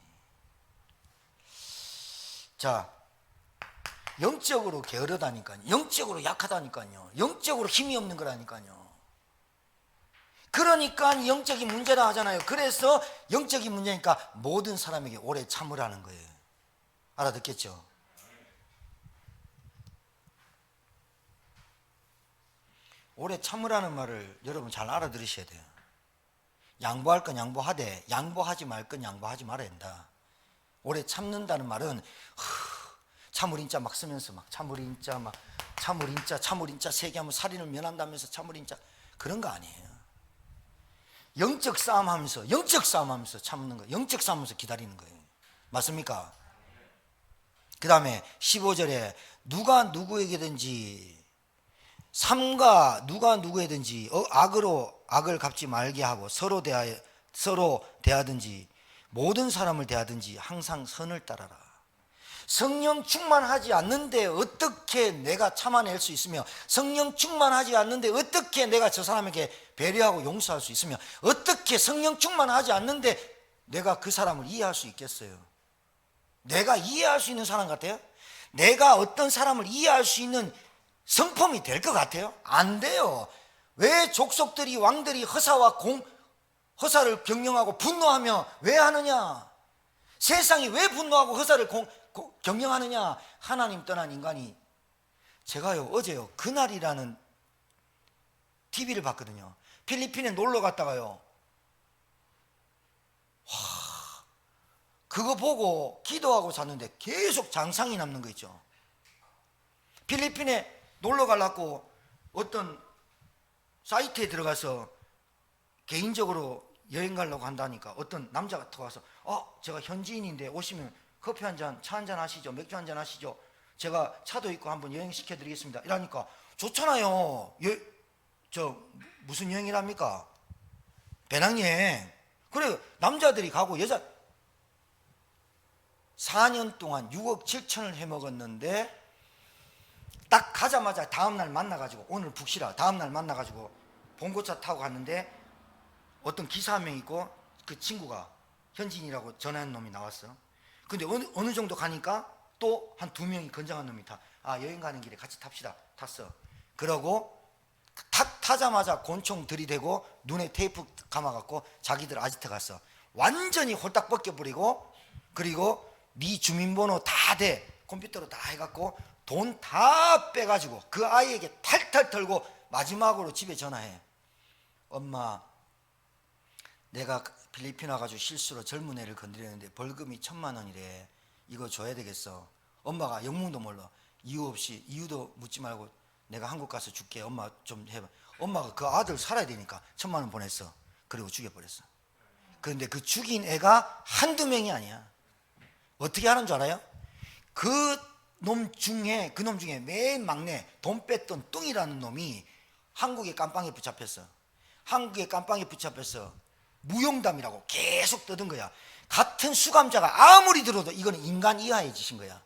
자, 영적으로 게으르다니까요. 영적으로 약하다니까요. 영적으로 힘이 없는 거라니까요. 그러니까 영적인 문제라 하잖아요. 그래서 영적인 문제니까 모든 사람에게 오래 참으라는 거예요. 알아듣겠죠? 오래 참으라는 말을 여러분 잘 알아들으셔야 돼요. 양보할 건 양보하되 양보하지 말 건 양보하지 말아야 된다. 오래 참는다는 말은 참을인자 막 쓰면서 막 참을인자 막 참을인자 세게 하면 살인을 면한다면서 참을인자 그런 거 아니에요. 영적 싸움하면서 참는 거, 영적 싸움하면서 기다리는 거예요. 맞습니까? 그 다음에 15절에 누가 누구에게든지 삼가 누가 누구에든지 악으로 악을 갚지 말게 하고 서로 대하든지 모든 사람을 대하든지 항상 선을 따라라. 성령 충만하지 않는데 어떻게 내가 참아낼 수 있으며, 성령 충만하지 않는데 어떻게 내가 저 사람에게 배려하고 용서할 수 있으며, 어떻게 성령 충만하지 않는데 내가 그 사람을 이해할 수 있겠어요? 내가 이해할 수 있는 사람 같아요? 내가 어떤 사람을 이해할 수 있는 성품이 될 것 같아요? 안 돼요. 왜 족속들이 왕들이 허사를 경영하고 분노하며 왜 하느냐? 세상이 왜 분노하고 허사를 경영하느냐? 하나님 떠난 인간이. 제가요 어제요 그날이라는 TV를 봤거든요. 필리핀에 놀러 갔다가요 그거 보고 기도하고 잤는데 계속 장상이 남는 거 있죠. 필리핀에 놀러 가려고 어떤 사이트에 들어가서 개인적으로 여행 가려고 한다니까 어떤 남자가 들어와서 제가 현지인인데 오시면 커피 한 잔, 차 한 잔 하시죠, 맥주 한 잔 하시죠, 제가 차도 있고 한번 여행 시켜드리겠습니다 이러니까 좋잖아요. 무슨 여행이랍니까? 배낭여행. 그래 남자들이 가고 4년 동안 6억 7천을 해먹었는데 딱 가자마자 다음날 만나가지고 오늘 푹 쉬라 다음날 만나가지고 봉고차 타고 갔는데 어떤 기사 한 명 있고 그 친구가 현지인이라고 전화한 놈이 나왔어. 근데 어느 정도 가니까 또 한 2명이 건장한 놈이 여행 가는 길에 같이 탑시다 탔어. 그러고 타자마자 권총 들이대고 눈에 테이프 감아갖고 자기들 아지트 갔어. 완전히 홀딱 벗겨버리고 그리고 네 주민번호 다 돼 컴퓨터로 다 해갖고 돈 다 빼가지고 그 아이에게 탈탈 털고 마지막으로 집에 전화해. 엄마, 내가 필리핀 와가지고 실수로 젊은 애를 건드렸는데 벌금이 1,000만 원이래. 이거 줘야 되겠어. 엄마가 영문도 몰라. 이유 없이 이유도 묻지 말고 내가 한국 가서 줄게. 엄마 좀 해봐. 엄마가 그 아들 살아야 되니까 1,000만 원 보냈어. 그리고 죽여버렸어. 그런데 그 죽인 애가 한두 명이 아니야. 어떻게 하는 줄 알아요? 그 놈 중에 맨 막내 돈 뺐던 뚱이라는 놈이 한국에 깜빵에 붙잡혔어. 한국에 깜빵에 붙잡혀서 무용담이라고 계속 떠든 거야. 같은 수감자가 아무리 들어도 이거는 인간 이하의 짓인 거야.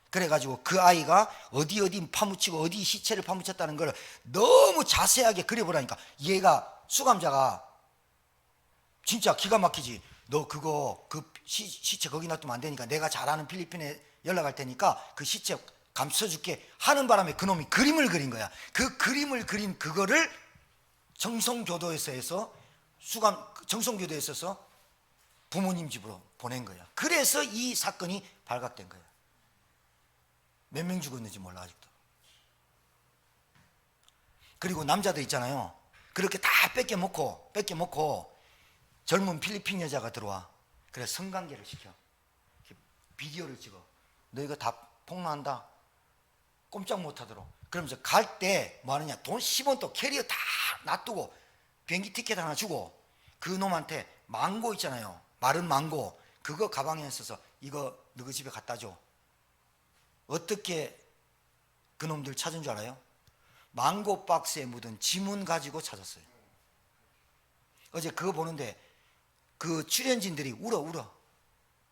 그래가지고 그 아이가 어디 파묻히고 어디 시체를 파묻혔다는 걸 너무 자세하게 그려보라니까 얘가 수감자가 진짜 기가 막히지. 너 그거 그 시체 거기 놔두면 안 되니까 내가 잘 아는 필리핀에 연락할 테니까 그 시체 감춰줄게 하는 바람에 그놈이 그림을 그린 거야. 그 그림을 그린 그거를 정성교도에서 부모님 집으로 보낸 거야. 그래서 이 사건이 발각된 거야. 몇 명 죽었는지 몰라 아직도. 그리고 남자들 있잖아요. 그렇게 다 뺏겨먹고 젊은 필리핀 여자가 들어와. 그래 성관계를 시켜. 비디오를 찍어. 너 이거 다 폭로한다. 꼼짝 못하도록. 그러면서 갈 때 뭐 하느냐, 돈 10원 또 캐리어 다 놔두고 비행기 티켓 하나 주고 그 놈한테 망고 있잖아요. 마른 망고 그거 가방에 있어서 이거 너희 집에 갖다 줘. 어떻게 그 놈들 찾은 줄 알아요? 망고 박스에 묻은 지문 가지고 찾았어요. 어제 그거 보는데 그 출연진들이 울어.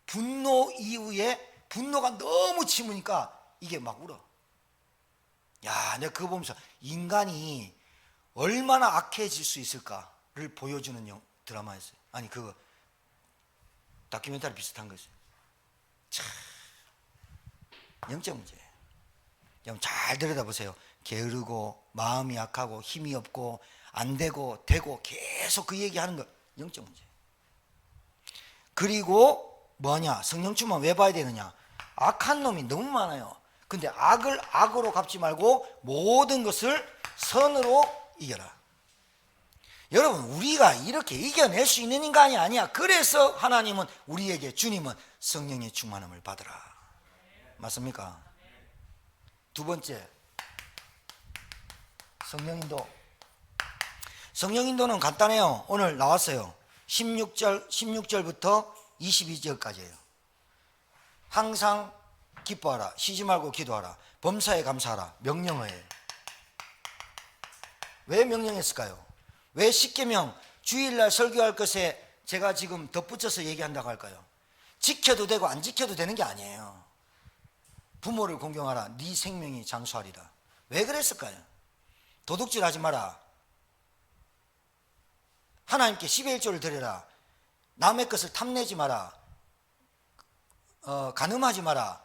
분노 이후에 분노가 너무 치무니까 이게 막 울어. 야, 내가 그거 보면서 인간이 얼마나 악해질 수 있을까를 보여주는 드라마였어요. 아니 그거 다큐멘터리 비슷한 거였어요. 참 영적 문제예요. 여러분 잘 들여다보세요. 게으르고 마음이 약하고 힘이 없고 안 되고 계속 그 얘기하는 거 영적 문제예요. 그리고 뭐냐, 성령 충만 왜 봐야 되느냐? 악한 놈이 너무 많아요. 근데 악을 악으로 갚지 말고 모든 것을 선으로 이겨라. 여러분, 우리가 이렇게 이겨낼 수 있는 인간이 아니야. 그래서 하나님은 우리에게, 주님은 성령의 충만함을 받으라. 맞습니까? 두 번째, 성령인도. 성령인도는 간단해요. 오늘 나왔어요. 16절부터 22절까지예요. 항상 기뻐하라, 쉬지 말고 기도하라, 범사에 감사하라, 명령어예요. 왜 명령했을까요? 왜 십계명 주일날 설교할 것에 제가 지금 덧붙여서 얘기한다고 할까요? 지켜도 되고 안 지켜도 되는 게 아니에요. 부모를 공경하라, 네 생명이 장수하리라. 왜 그랬을까요? 도둑질 하지 마라, 하나님께 10의 1조를 드려라, 남의 것을 탐내지 마라, 간음하지 마라,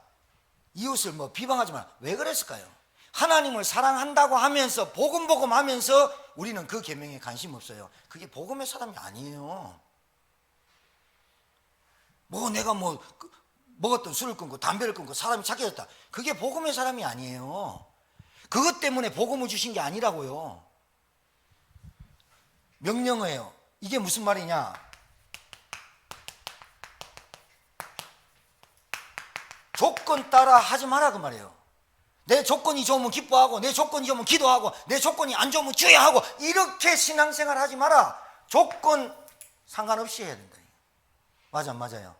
이웃을 비방하지 마라. 왜 그랬을까요? 하나님을 사랑한다고 하면서 복음 하면서 우리는 그 계명에 관심 없어요. 그게 복음의 사람이 아니에요. 내가 먹었던 술을 끊고 담배를 끊고 사람이 착해졌다, 그게 복음의 사람이 아니에요. 그것 때문에 복음을 주신 게 아니라고요. 명령어예요. 이게 무슨 말이냐? 조건 따라 하지 마라 그 말이에요. 내 조건이 좋으면 기뻐하고, 내 조건이 좋으면 기도하고, 내 조건이 안 좋으면 주의하고, 이렇게 신앙생활 하지 마라. 조건 상관없이 해야 된다. 맞아, 맞아요.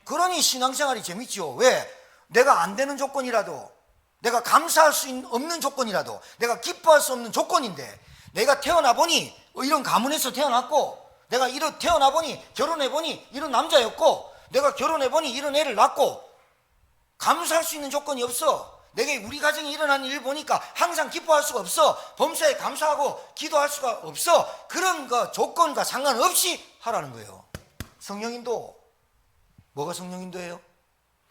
그러니 신앙생활이 재밌죠. 왜? 내가 안 되는 조건이라도, 내가 감사할 수 없는 조건이라도, 내가 기뻐할 수 없는 조건인데, 내가 태어나 보니 이런 가문에서 태어났고, 내가 이런 태어나 보니, 결혼해 보니 이런 남자였고, 내가 결혼해 보니 이런 애를 낳고, 감사할 수 있는 조건이 없어. 내게 우리 가정에 일어난 일 보니까 항상 기뻐할 수가 없어. 범사에 감사하고 기도할 수가 없어. 그런 거 조건과 상관없이 하라는 거예요. 성령인도. 뭐가 성령인도예요?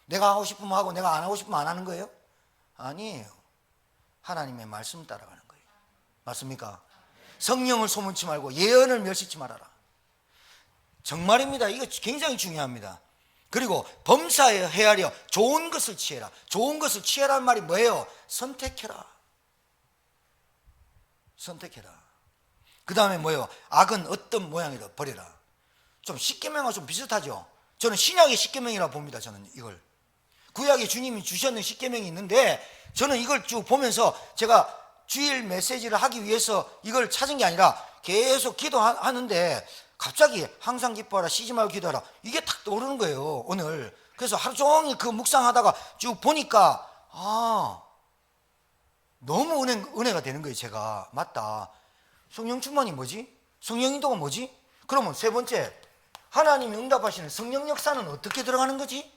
내가 하고 싶으면 하고 내가 안 하고 싶으면 안 하는 거예요? 아니에요. 하나님의 말씀 따라가는 거예요. 맞습니까? 성령을 소문치 말고 예언을 멸시치 말아라. 정말입니다. 이거 굉장히 중요합니다. 그리고 범사에 헤아려 좋은 것을 취해라. 좋은 것을 취해라는 말이 뭐예요? 선택해라. 선택해라. 그 다음에 뭐예요? 악은 어떤 모양이라 버려라. 좀 십계명과 좀 비슷하죠. 저는 신약의 십계명이라고 봅니다. 저는 이걸 구약의 주님이 주셨는 십계명이 있는데, 저는 이걸 쭉 보면서 제가 주일 메시지를 하기 위해서 이걸 찾은 게 아니라 계속 기도하는데 갑자기 항상 기뻐하라, 쉬지 말고 기도하라, 이게 탁 떠오르는 거예요 오늘. 그래서 하루 종일 그 묵상하다가 쭉 보니까 너무 은혜가 되는 거예요. 제가 맞다, 성령 충만이 뭐지? 성령 인도가 뭐지? 그러면 세 번째, 하나님이 응답하시는 성령 역사는 어떻게 들어가는 거지?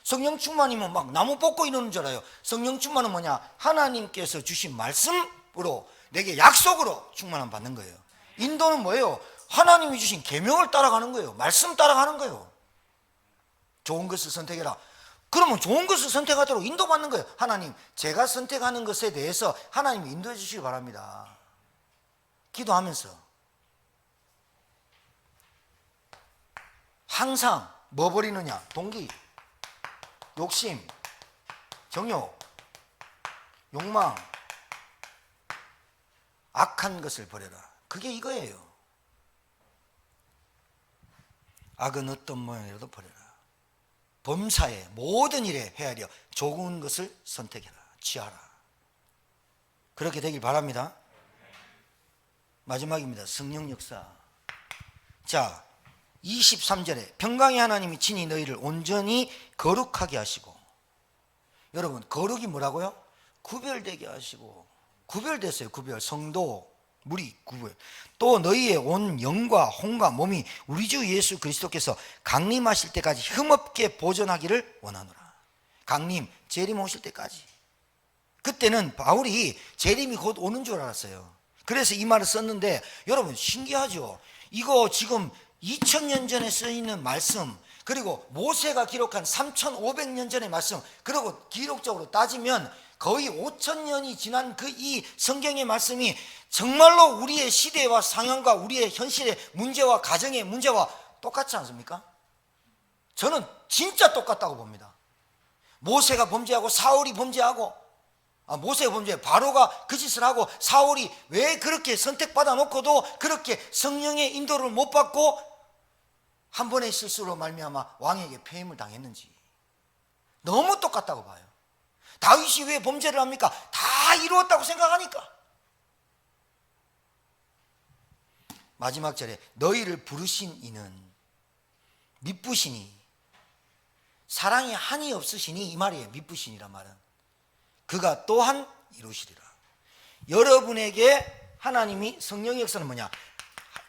성령 충만이면 막 나무 뽑고 이러는 줄 알아요. 성령 충만은 뭐냐? 하나님께서 주신 말씀으로 내게 약속으로 충만함 받는 거예요. 인도는 뭐예요? 하나님이 주신 계명을 따라가는 거예요. 말씀 따라가는 거예요. 좋은 것을 선택해라. 그러면 좋은 것을 선택하도록 인도받는 거예요. 하나님, 제가 선택하는 것에 대해서 하나님이 인도해 주시기 바랍니다. 기도하면서 항상 뭐 버리느냐? 동기, 욕심, 정욕, 욕망, 악한 것을 버려라. 그게 이거예요. 악은 어떤 모양이라도 버려라. 범사에 모든 일에 헤아려 좋은 것을 선택해라, 취하라. 그렇게 되길 바랍니다. 마지막입니다. 성령 역사. 자, 23절에 평강의 하나님이 친히 너희를 온전히 거룩하게 하시고. 여러분, 거룩이 뭐라고요? 구별되게 하시고. 구별됐어요. 구별. 성도, 무리, 구별. 또 너희의 온 영과 혼과 몸이 우리 주 예수 그리스도께서 강림하실 때까지 흠없게 보존하기를 원하노라. 강림, 재림 오실 때까지. 그때는 바울이 재림이 곧 오는 줄 알았어요. 그래서 이 말을 썼는데, 여러분 신기하죠? 이거 지금 2000년 전에 쓰여있는 말씀, 그리고 모세가 기록한 3500년 전의 말씀, 그리고 기록적으로 따지면 거의 5000년이 지난 그 이 성경의 말씀이 정말로 우리의 시대와 상황과 우리의 현실의 문제와 가정의 문제와 똑같지 않습니까? 저는 진짜 똑같다고 봅니다. 모세가 범죄하고 사울이 범죄하고 모세의 범죄, 바로가 그 짓을 하고 사울이 왜 그렇게 선택받아 놓고도 그렇게 성령의 인도를 못 받고 한 번의 실수로 말미암아 왕에게 폐임을 당했는지 너무 똑같다고 봐요. 다윗이 왜 범죄를 합니까? 다 이루었다고 생각하니까. 마지막 절에 너희를 부르신 이는 미쁘시니, 사랑에 한이 없으시니, 이 말이에요. 미쁘시니란 말은 그가 또한 이루시리라. 여러분에게 하나님이 성령의 역사는 뭐냐?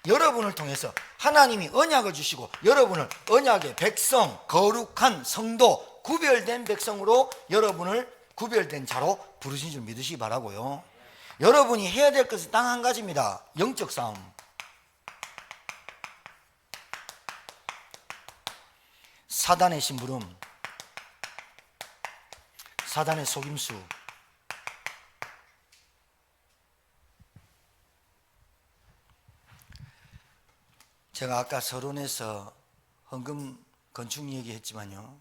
여러분을 통해서 하나님이 언약을 주시고 여러분을 언약의 백성, 거룩한 성도, 구별된 백성으로 여러분을 구별된 자로 부르신 줄 믿으시기 바라고요. 여러분이 해야 될 것은 딱 한 가지입니다. 영적 싸움. 사단의 심부름, 사단의 속임수, 제가 아까 서론에서 헌금 건축 얘기했지만요,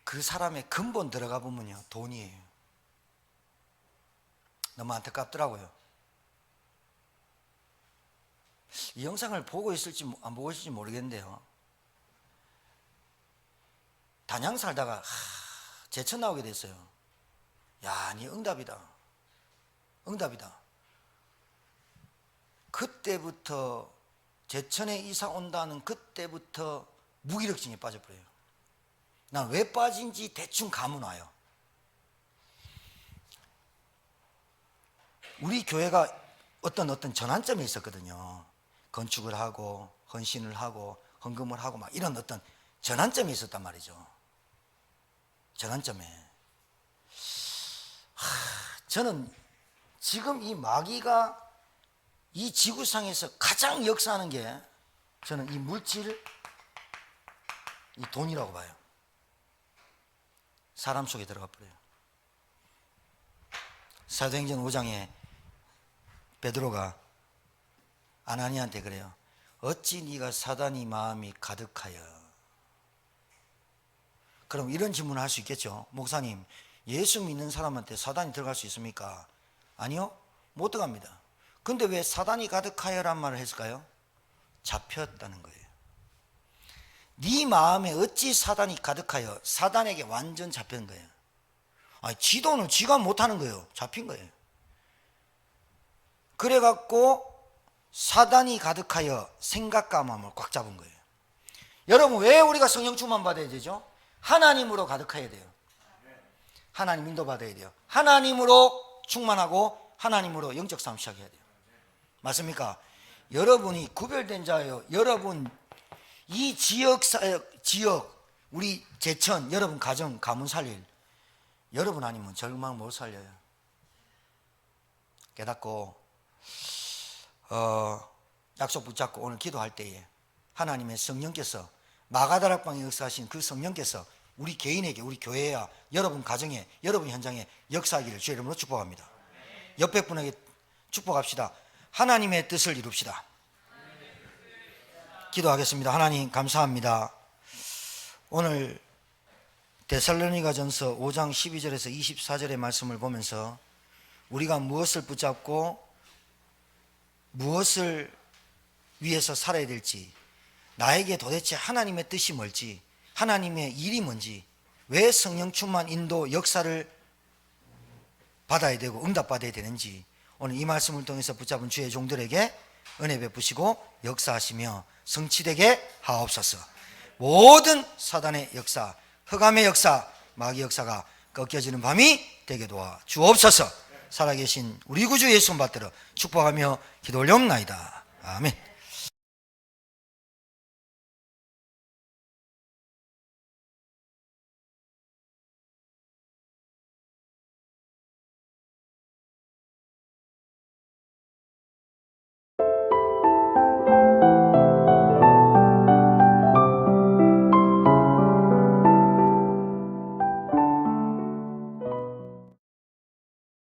그 사람의 근본 들어가 보면요 돈이에요. 너무 안타깝더라고요. 이 영상을 보고 있을지 안 보고 있을지 모르겠는데요, 단양 살다가 제천 나오게 됐어요. 야, 니 응답이다. 응답이다. 그때부터 제천에 이사 온다는 그때부터 무기력증에 빠져버려요. 난 왜 빠진지 대충 감은 와요. 우리 교회가 어떤 전환점이 있었거든요. 건축을 하고 헌신을 하고 헌금을 하고 막 이런 어떤 전환점이 있었단 말이죠. 전환점에 저는 지금 이 마귀가 이 지구상에서 가장 역사하는 게 저는 이 물질, 이 돈이라고 봐요. 사람 속에 들어가 버려요. 사도행전 5장에 베드로가 아나니한테 그래요. 어찌 네가 사단이 마음이 가득하여. 그럼 이런 질문을 할 수 있겠죠. 목사님, 예수 믿는 사람한테 사단이 들어갈 수 있습니까? 아니요, 못 들어갑니다. 근데 왜 사단이 가득하여란 말을 했을까요? 잡혔다는 거예요. 네 마음에 어찌 사단이 가득하여. 사단에게 완전 잡힌 거예요. 아니, 지 돈을 지가 못하는 거예요. 잡힌 거예요. 그래갖고 사단이 가득하여 생각과 마음을 꽉 잡은 거예요. 여러분, 왜 우리가 성령 충만 받아야 되죠? 하나님으로 가득해야 돼요. 하나님 인도 받아야 돼요. 하나님으로 충만하고 하나님으로 영적 싸움 시작해야 돼요. 맞습니까? 여러분이 구별된 자예요. 여러분 이 지역 우리 제천, 여러분 가정, 가문 살릴, 여러분 아니면 절망 못 살려요. 깨닫고 약속 붙잡고 오늘 기도할 때에 하나님의 성령께서 마가다락방에 역사하신 그 성령께서 우리 개인에게, 우리 교회야, 여러분 가정에, 여러분 현장에 역사하기를 주의 이름으로 축복합니다. 옆에 분에게 축복합시다. 하나님의 뜻을 이룹시다. 기도하겠습니다. 하나님 감사합니다. 오늘 데살로니가전서 5장 12절에서 24절의 말씀을 보면서 우리가 무엇을 붙잡고 무엇을 위해서 살아야 될지, 나에게 도대체 하나님의 뜻이 뭘지, 하나님의 일이 뭔지, 왜 성령 충만 인도 역사를 받아야 되고 응답받아야 되는지 오늘 이 말씀을 통해서 붙잡은 주의 종들에게 은혜 베푸시고 역사하시며 성취되게 하옵소서. 모든 사단의 역사, 흑암의 역사, 마귀 역사가 꺾여지는 밤이 되게 도와 주옵소서. 살아계신 우리 구주 예수 받들어 축복하며 기도 올려옵나이다. 아멘.